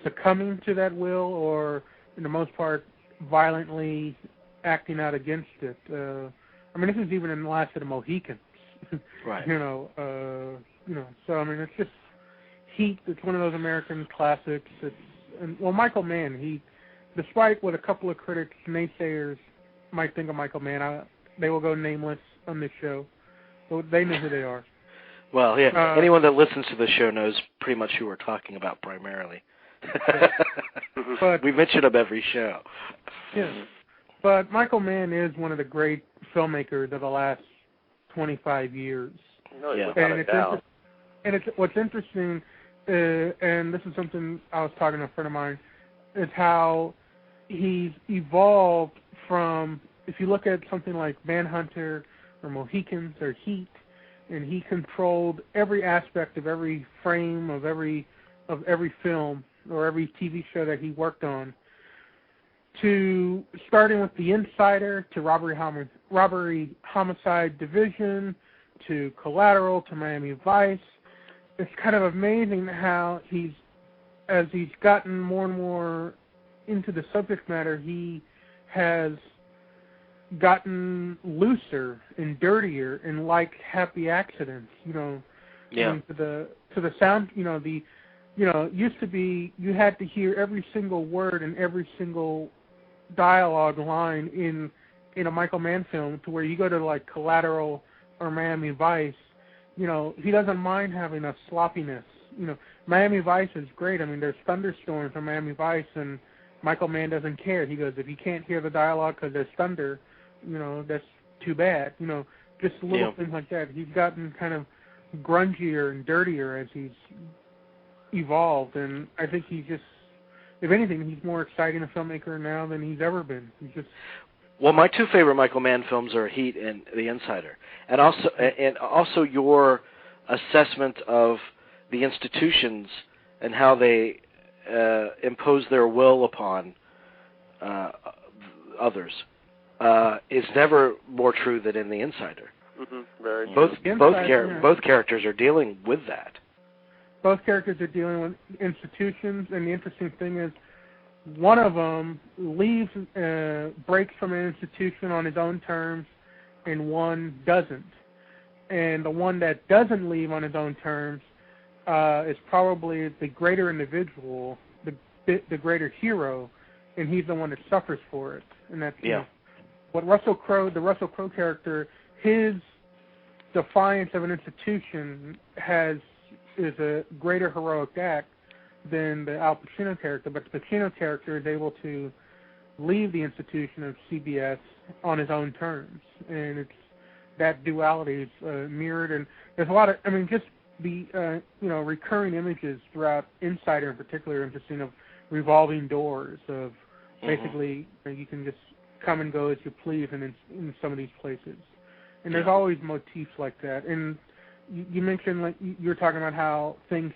succumbing to that will or, in the most part, violently acting out against it. This is even in the last of the Mohicans. Right. So it's just Heat. It's one of those American classics. Michael Mann, he, despite what a couple of critics, naysayers, might think of Michael Mann, they will go nameless on this show. So they know who they are. Well, yeah. Anyone that listens to the show knows pretty much who we're talking about primarily. But we mention him every show. Yeah. But Michael Mann is one of the great filmmakers of the last 25 years. No, without a doubt. What's interesting, and this is something I was talking to a friend of mine, is how he's evolved from, if you look at something like Manhunter or Mohicans or Heat, and he controlled every aspect of every frame of every film or every TV show that he worked on, to starting with The Insider, to Robbery Homicide Division, to Collateral, to Miami Vice. It's kind of amazing how as he's gotten more and more into the subject matter, he has gotten looser and dirtier and like Happy Accidents, to the sound, it used to be you had to hear every single word and every single dialogue line in a Michael Mann film, to where you go to like Collateral or Miami Vice, he doesn't mind having a sloppiness. Miami Vice is great. There's thunderstorms in Miami Vice, and Michael Mann doesn't care. He goes, if you can't hear the dialogue because there's thunder, that's too bad. Just little things like that. He's gotten kind of grungier and dirtier as he's evolved, and I think he's just, if anything, he's more exciting a filmmaker now than he's ever been. Well, my two favorite Michael Mann films are Heat and The Insider, and also your assessment of the institutions and how they impose their will upon others is never more true than in The Insider. Mm-hmm. Very Both characters are dealing with that. Both characters are dealing with institutions, and the interesting thing is, one of them breaks from an institution on his own terms, and one doesn't. And the one that doesn't leave on his own terms is probably the greater individual, the greater hero, and he's the one that suffers for it. And that's what the Russell Crowe character, his defiance of an institution is a greater heroic act than the Al Pacino character, but the Pacino character is able to leave the institution of CBS on his own terms, and it's that duality is mirrored. And there's a lot of, just the recurring images throughout Insider in particular are interesting, of revolving doors, of basically you can just come and go as you please in some of these places, and there's always motifs like that. And you mentioned, like, you were talking about how things,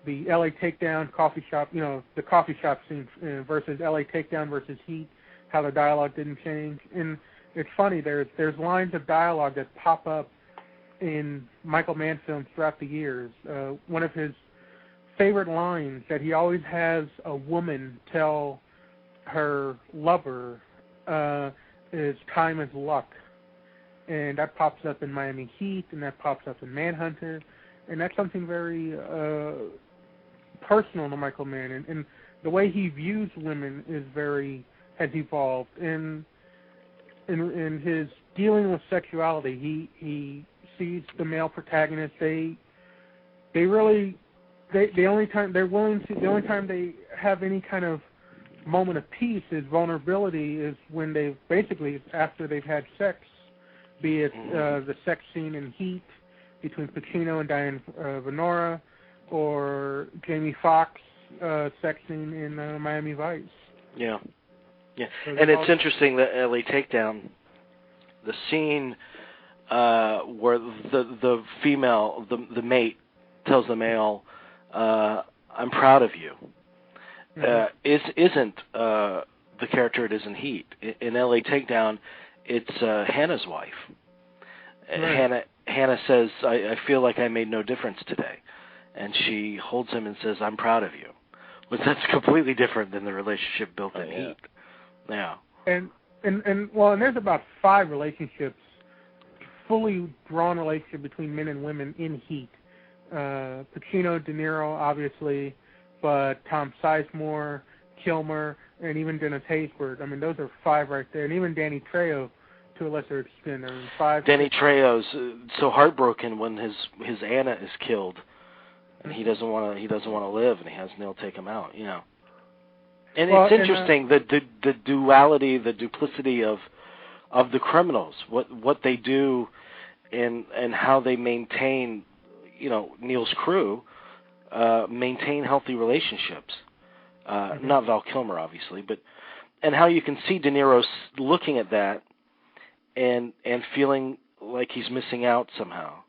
the LA Takedown coffee shop, the coffee shop scene versus LA Takedown versus Heat, how the dialogue didn't change. And it's funny, there's lines of dialogue that pop up in Michael Mann films throughout the years. One of his favorite lines that he always has a woman tell her lover is "time is luck." And that pops up in Miami Heat, and that pops up in Manhunter. And that's something very personal to Michael Mann, and the way he views women has evolved. In his dealing with sexuality, he sees the male protagonist. The only time they have any kind of moment of peace is vulnerability, is when they've basically, after they've had sex, be it the sex scene in Heat between Pacino and Diane Venora, or Jamie Foxx sex scene in Miami Vice. Yeah. And it's interesting that LA Takedown, the scene where the female, the mate, tells the male, "I'm proud of you," isn't the character it is in Heat. In LA Takedown, it's Hannah's wife. Right. Hannah says, I feel like I made no difference today. And she holds him and says, "I'm proud of you." But that's completely different than the relationship built in Heat. Yeah. And there's about 5 relationships, fully drawn relationship between men and women in Heat. Pacino, De Niro, obviously, but Tom Sizemore, Kilmer, and even Dennis Haysbert. Those are 5 right there. And even Danny Trejo, to a lesser extent. 5. Danny Trejo's so heartbroken when his Anna is killed, and he doesn't want to live, and he has Neil take him out. And it's interesting, the duality, the duplicity of the criminals, what they do, and how they maintain, Neil's crew maintain healthy relationships. Not Val Kilmer, obviously, and how you can see De Niro looking at that and feeling like he's missing out somehow.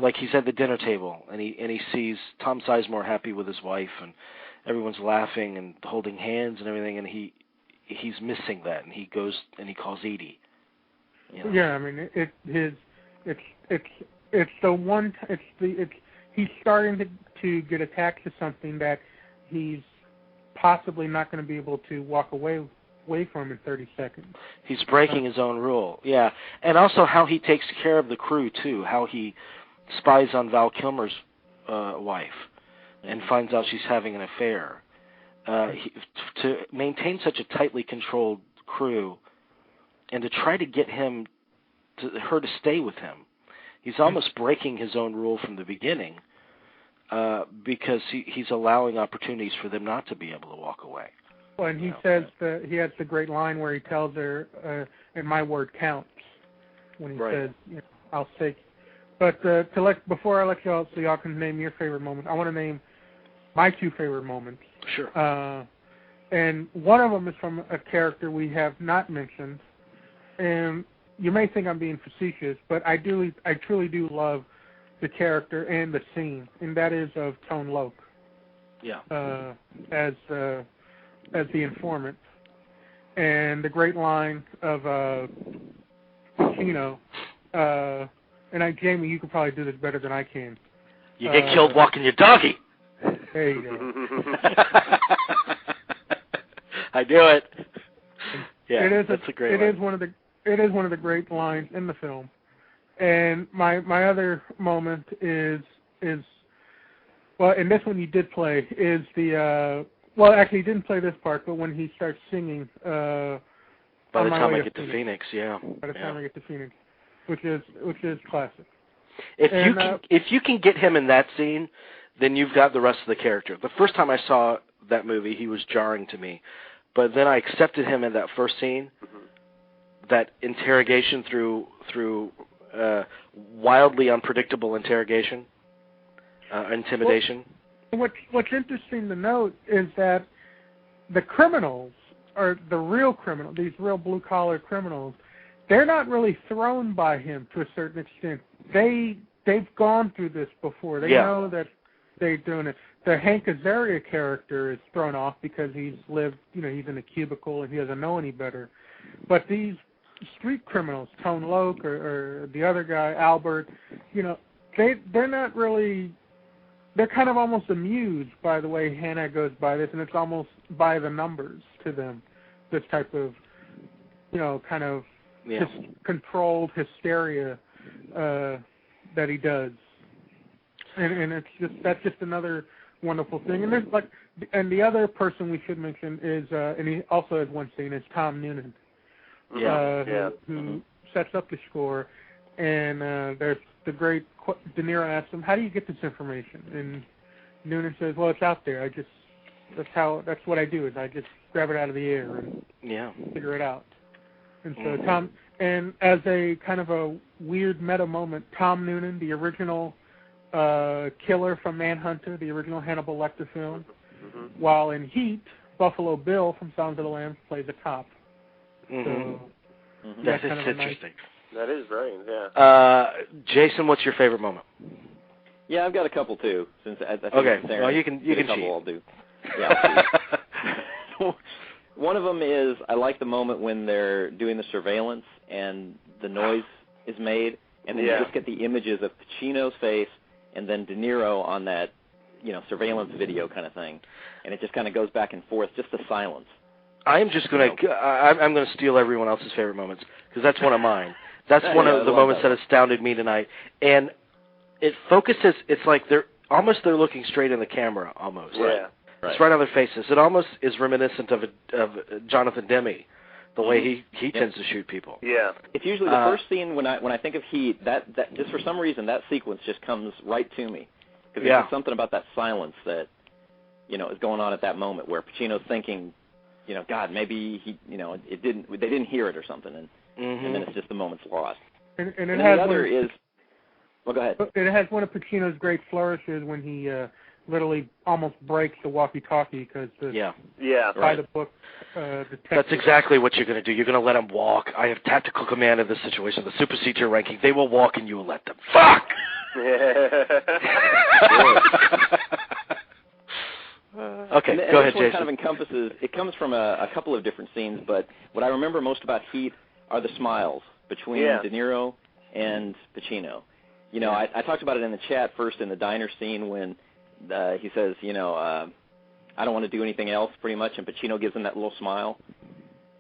Like he's at the dinner table, and he sees Tom Sizemore happy with his wife, and everyone's laughing and holding hands and everything, and he's missing that, and he goes and he calls Edie. Yeah, he's starting to get attached to something that he's possibly not going to be able to walk away from in 30 seconds. He's breaking his own rule, yeah. And also how he takes care of the crew, too, how he spies on Val Kilmer's wife and finds out she's having an affair. To maintain such a tightly controlled crew and to try to get her to stay with him, he's almost breaking his own rule from the beginning because he's allowing opportunities for them not to be able to walk away. Well, and he says he has the great line where he tells her, "And my word counts," when he says, "I'll take." But before I let y'all, so y'all can name your favorite moment, I want to name my 2 favorite moments. Sure. And one of them is from a character we have not mentioned. And you may think I'm being facetious, but I truly do love the character and the scene, and that is of Tone Lope. Yeah. As the informant. And the great line of Pacino, and Jamie, you could probably do this better than I can. You get killed walking your doggy. There you go. I do it. Yeah, that's a great line. It is one of the great lines in the film. And my other moment is well, and this one you did play is the well, actually, he didn't play this part, but when he starts singing. By the time I get to Phoenix, yeah. By the time I get to Phoenix, which is classic. If you can get him in that scene, then you've got the rest of the character. The first time I saw that movie, he was jarring to me, but then I accepted him in that first scene. That interrogation through wildly unpredictable intimidation. What's interesting to note is that the criminals, or the real criminals, these real blue-collar criminals, they're not really thrown by him to a certain extent. They've gone through this before. They know that they're doing it. The Hank Azaria character is thrown off because he's lived, he's in a cubicle and he doesn't know any better. But these street criminals, Tone Lope or the other guy, Albert, they're not really... They're kind of almost amused by the way Hannah goes by this, and it's almost by the numbers to them, this type of, kind of controlled hysteria that he does. And that's just another wonderful thing. And there's the other person we should mention is, and he also has one scene, is Tom Noonan, who sets up the score. And there's the great De Niro asks him, "How do you get this information?" And Noonan says, "Well, it's out there. That's what I do. Is I just grab it out of the air and figure it out." And so and as a kind of a weird meta moment, Tom Noonan, the original killer from Manhunter, the original Hannibal Lecter film, while in Heat, Buffalo Bill from Silence of the Lambs plays a cop. So that is interesting. That is right, yeah. Jason, what's your favorite moment? Yeah, I've got a couple too. Since I think well, you can cheat. I'll do. Yeah, I'll cheat. One of them is I like the moment when they're doing the surveillance and the noise is made, and then you just get the images of Pacino's face and then De Niro on that, surveillance video kind of thing, and it just kind of goes back and forth, just the silence. I'm just going to I'm going to steal everyone else's favorite moments because that's one of mine. That's one of the moments that astounded me tonight. And it focuses, it's like they're looking straight in the camera, almost. Yeah. Right. It's right on their faces. It almost is reminiscent of Jonathan Demme, the way he tends to shoot people. Yeah. It's usually the first scene when I think of Heat, that just for some reason, that sequence just comes right to me. Because there's something about that silence that, is going on at that moment where Pacino's thinking, God, maybe they didn't hear it or something, and then it's just the moment's lost. And it has the other is, well, go ahead. It has one of Pacino's great flourishes when he literally almost breaks the walkie-talkie because by the book. That's exactly what you're going to do. You're going to let them walk. I have tactical command of this situation. The supersedes your ranking. They will walk, and you will let them. Fuck. Okay, go ahead, Jason. This one kind of encompasses, it comes from a couple of different scenes, but what I remember most about Heat are the smiles between De Niro and Pacino. I talked about it in the chat first in the diner scene when he says, I don't want to do anything else, pretty much, and Pacino gives him that little smile.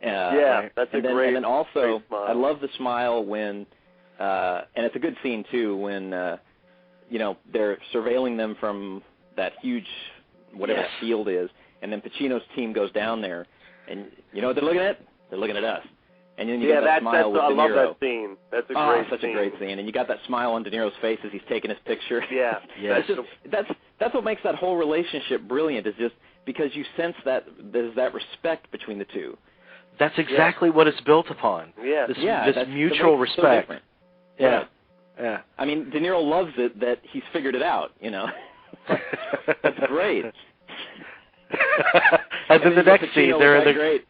That's a great. And then also, great smile. I love the smile when, and it's a good scene too, when they're surveilling them from that huge whatever that field is, and then Pacino's team goes down there, and you know what they're looking at? They're looking at us. And then you get that smile with De Niro. I love that scene. That's a great scene. Such a great scene. And you got that smile on De Niro's face as he's taking his picture. Yeah. That's what makes that whole relationship brilliant, is just because you sense that there's that respect between the two. That's exactly what it's built upon. Yeah. This mutual respect. So yeah. I mean, De Niro loves it that he's figured it out, That's great. And then the next scene, they're in the great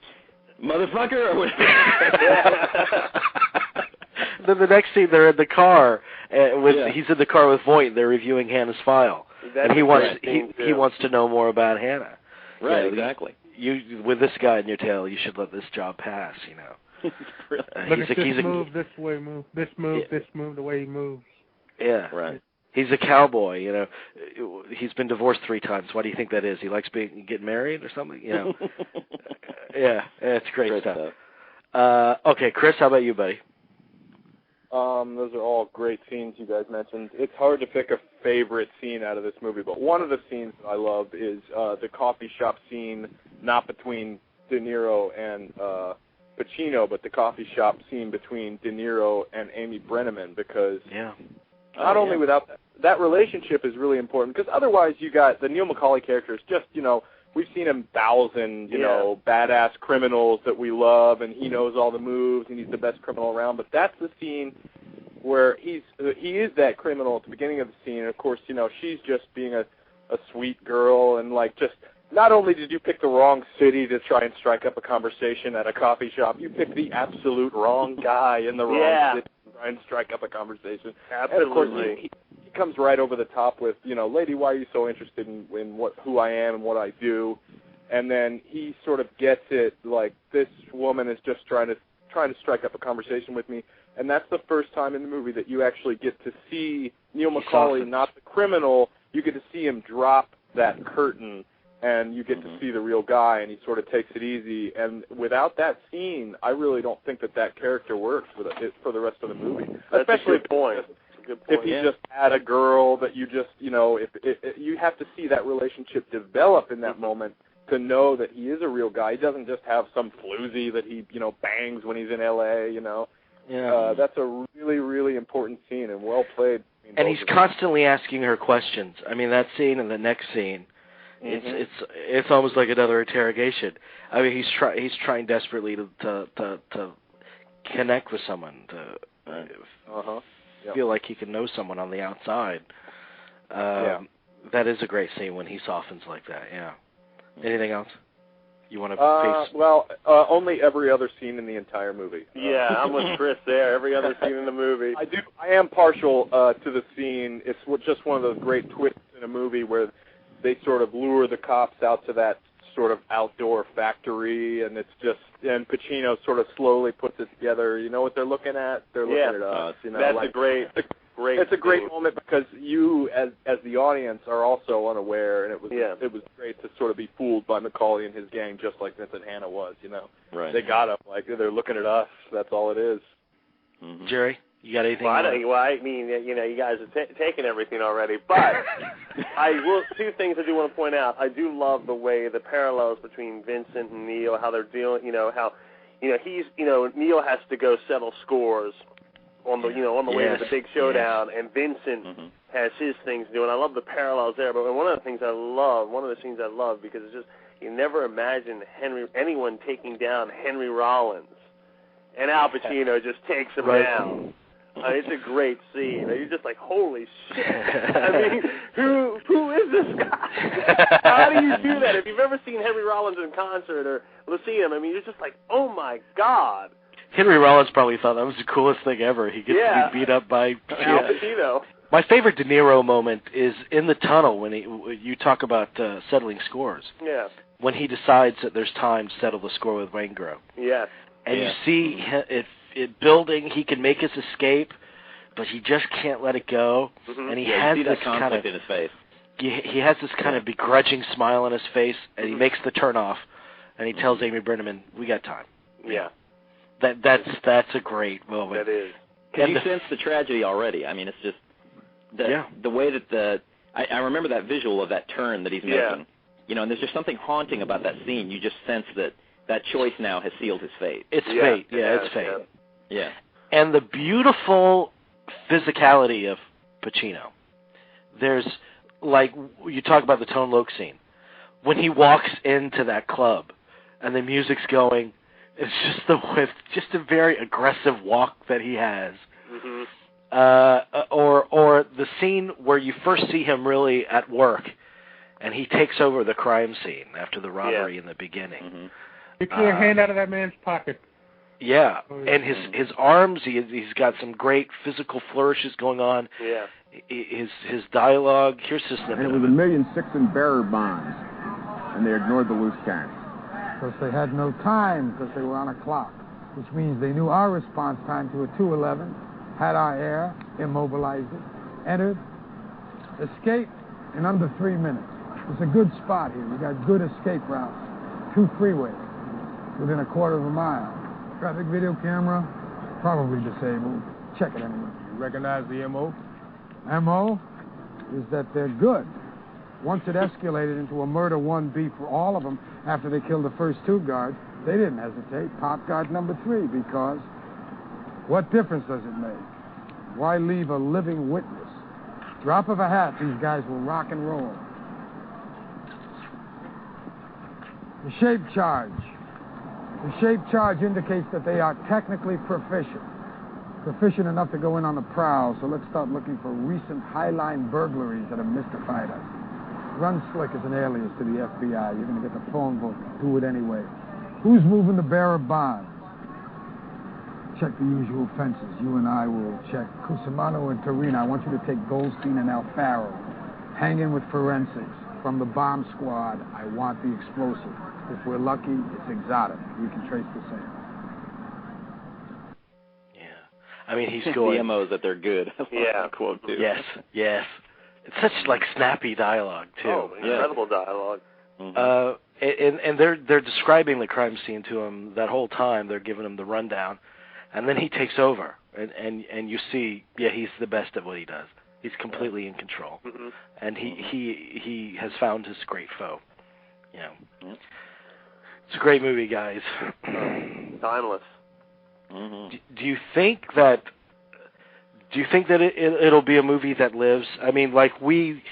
motherfucker. Or then the next scene, they're in the car. He's in the car with Voight. They're reviewing Hannah's file, and he wants to know more about Hannah. Right, exactly. You with this guy in your tail, you should let this job pass. You know. Look at this move, this way move, this move, this move, the way he moves. Yeah, right. He's a cowboy, you know. He's been divorced 3 times. Why do you think that is? He likes getting married or something, you know. Yeah, it's great stuff. Okay, Chris, how about you, buddy? Those are all great scenes you guys mentioned. It's hard to pick a favorite scene out of this movie, but one of the scenes I love is the coffee shop scene, not between De Niro and Pacino, but the coffee shop scene between De Niro and Amy Brenneman, because not only without that relationship is really important, because otherwise you got the Neil McCauley character is just, you know, we've seen him 1,000, you know, badass criminals that we love, and he knows all the moves, and he's the best criminal around, but that's the scene where he is that criminal at the beginning of the scene, and of course, you know, she's just being a sweet girl, and like just, not only did you pick the wrong city to try and strike up a conversation at a coffee shop, you picked the absolute wrong guy in the wrong city to try and strike up a conversation. Absolutely. And of course, he comes right over the top with, you know, lady, why are you so interested in who I am and what I do? And then he sort of gets it, like, this woman is just trying to strike up a conversation with me. And that's the first time in the movie that you actually get to see Neil McCauley, not the criminal. You get to see him drop that curtain, and you get to see the real guy, and he sort of takes it easy. And without that scene, I really don't think that character works for the rest of the movie. That's especially a good point. If he just had a girl that you just, you know, if you have to see that relationship develop in that moment to know that he is a real guy. He doesn't just have some floozy that he, you know, bangs when he's in L.A., you know. Yeah. That's a really, really important scene and well played. And he's constantly asking her questions. I mean, that scene and the next scene, it's almost like another interrogation. I mean, he's trying desperately to connect with someone, to feel like he can know someone on the outside. That is a great scene when he softens like that. Yeah. Anything else you want to face? Well, only every other scene in the entire movie. Yeah, I'm with Chris there. Every other scene in the movie. I am partial to the scene. It's just one of those great twists in a movie where they sort of lure the cops out to that sort of outdoor factory, and it's just, and Pacino sort of slowly puts it together. You know what they're looking at? They're looking at us. You know, that's a great. It's a great moment because you, as the audience, are also unaware, and it was great to sort of be fooled by McCauley and his gang, just like Vincent Hanna was. You know, they got him. Like, they're looking at us. That's all it is. Jerry, you got anything? Well, I mean, you know, you guys are taking everything already, but two things I do want to point out. I do love the way the parallels between Vincent and Neil, how they're dealing. You know how, you know, Neil has to go settle scores on the way to the big showdown, and Vincent has his things to do, and I love the parallels there. But one of the scenes I love, because it's just, you never imagine anyone taking down Henry Rollins, and Al Pacino just takes him down. It's a great scene. You're just like, holy shit! I mean, who is this guy? How do you do that? If you've ever seen Henry Rollins in concert or seen him, I mean, you're just like, oh my God. Henry Rollins probably thought that was the coolest thing ever. He gets to be beat up by Al Pacino. My favorite De Niro moment is in the tunnel when you talk about settling scores. Yeah. When he decides that there's time to settle the score with Waingro. Yes. And you see it building. He can make his escape, but he just can't let it go. And he has this kind of in his face. He has this kind of begrudging smile on his face, and he makes the turn off, and he tells Amy Brenneman, "We got time." Yeah. That's a great moment. That is. And you sense the tragedy already. I mean, it's just the way that I remember that visual of that turn that he's making. You know, and there's just something haunting about that scene. You just sense that choice now has sealed his fate. It's fate. It's fate. Yeah. And the beautiful physicality of Pacino. There's, like, you talk about the Tone Loc scene. When he walks into that club and the music's going, it's just a very aggressive walk that he has. Or the scene where you first see him really at work, and he takes over the crime scene after the robbery in the beginning. Mm-hmm. You can't hand out of that man's pocket. Yeah, and his arms, he's got some great physical flourishes going on. Yeah. His dialogue, here's just And it was $1.6 million in bearer bonds, and they ignored the loose cash. Because they had no time, because they were on a clock, which means they knew our response time to a 211, had our air, immobilized it, entered, escaped in under 3 minutes. It's a good spot here. We got good escape routes, 2 freeways within a quarter of a mile. Traffic video camera, probably disabled. Check it anyway. You recognize the M.O.? M.O. is that they're good. Once it escalated into a murder 1B for all of them after they killed the first 2 guards, they didn't hesitate. Pop guard number 3, because what difference does it make? Why leave a living witness? Drop of a hat, these guys will rock and roll. The shape charge. The shape charge indicates that they are technically proficient. Proficient enough to go in on the prowl, so let's start looking for recent highline burglaries that have mystified us. Run Slick is an alias to the FBI. You're going to get the phone book. Do it anyway. Who's moving the bearer bonds? Check the usual fences. You and I will check Cusimano and Torino. I want you to take Goldstein and Alfaro. Hang in with forensics. From the bomb squad, I want the explosive. If we're lucky, it's exotic. We can trace the same. Yeah. I mean, he's going... The MOs that they're good. Yeah. Quote, too. Yes, yes. It's such, like, snappy dialogue, too. Oh, incredible dialogue. Mm-hmm. And they're describing the crime scene to him that whole time. They're giving him the rundown. And then he takes over. And you see, yeah, he's the best at what he does. He's completely in control. Mm-hmm. And he has found his great foe. You know. Yep. It's a great movie, guys. Timeless. Mm-hmm. Do you think that it'll be a movie that lives? I mean, like we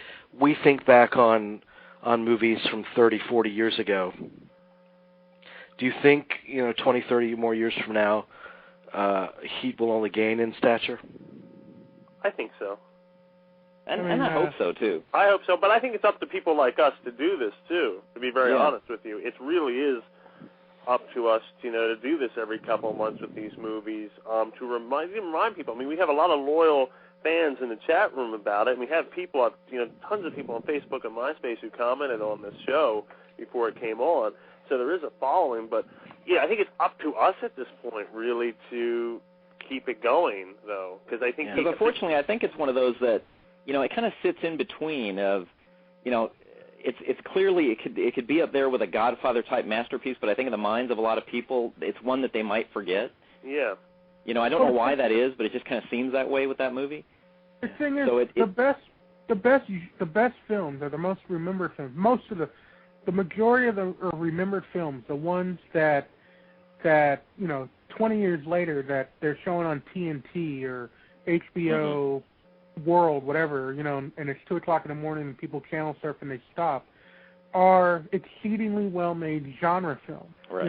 think back on movies from 30, 40 years ago. Do you think, 20, 30 more years from now, Heat will only gain in stature? I think so. And I hope so, too. I hope so, but I think it's up to people like us to do this, too, to be very honest with you. It really is up to us, to do this every couple of months with these movies, to remind people. I mean, we have a lot of loyal fans in the chat room about it, and we have people, tons of people on Facebook and MySpace who commented on this show before it came on, so there is a following, but, yeah, I think it's up to us at this point, really, to keep it going, though, because I think... Because unfortunately, I think it's one of those that, it kind of sits in between of, it's clearly, it could be up there with a Godfather-type masterpiece, but I think in the minds of a lot of people, it's one that they might forget. Yeah. I don't know why that is, but it just kind of seems that way with that movie. The thing is, the best films are the most remembered films. Most of the majority of the remembered films, the ones that 20 years later that they're showing on TNT or HBO World, whatever, and it's 2 o'clock in the morning and people channel surf and they stop, are exceedingly well-made genre films. Right.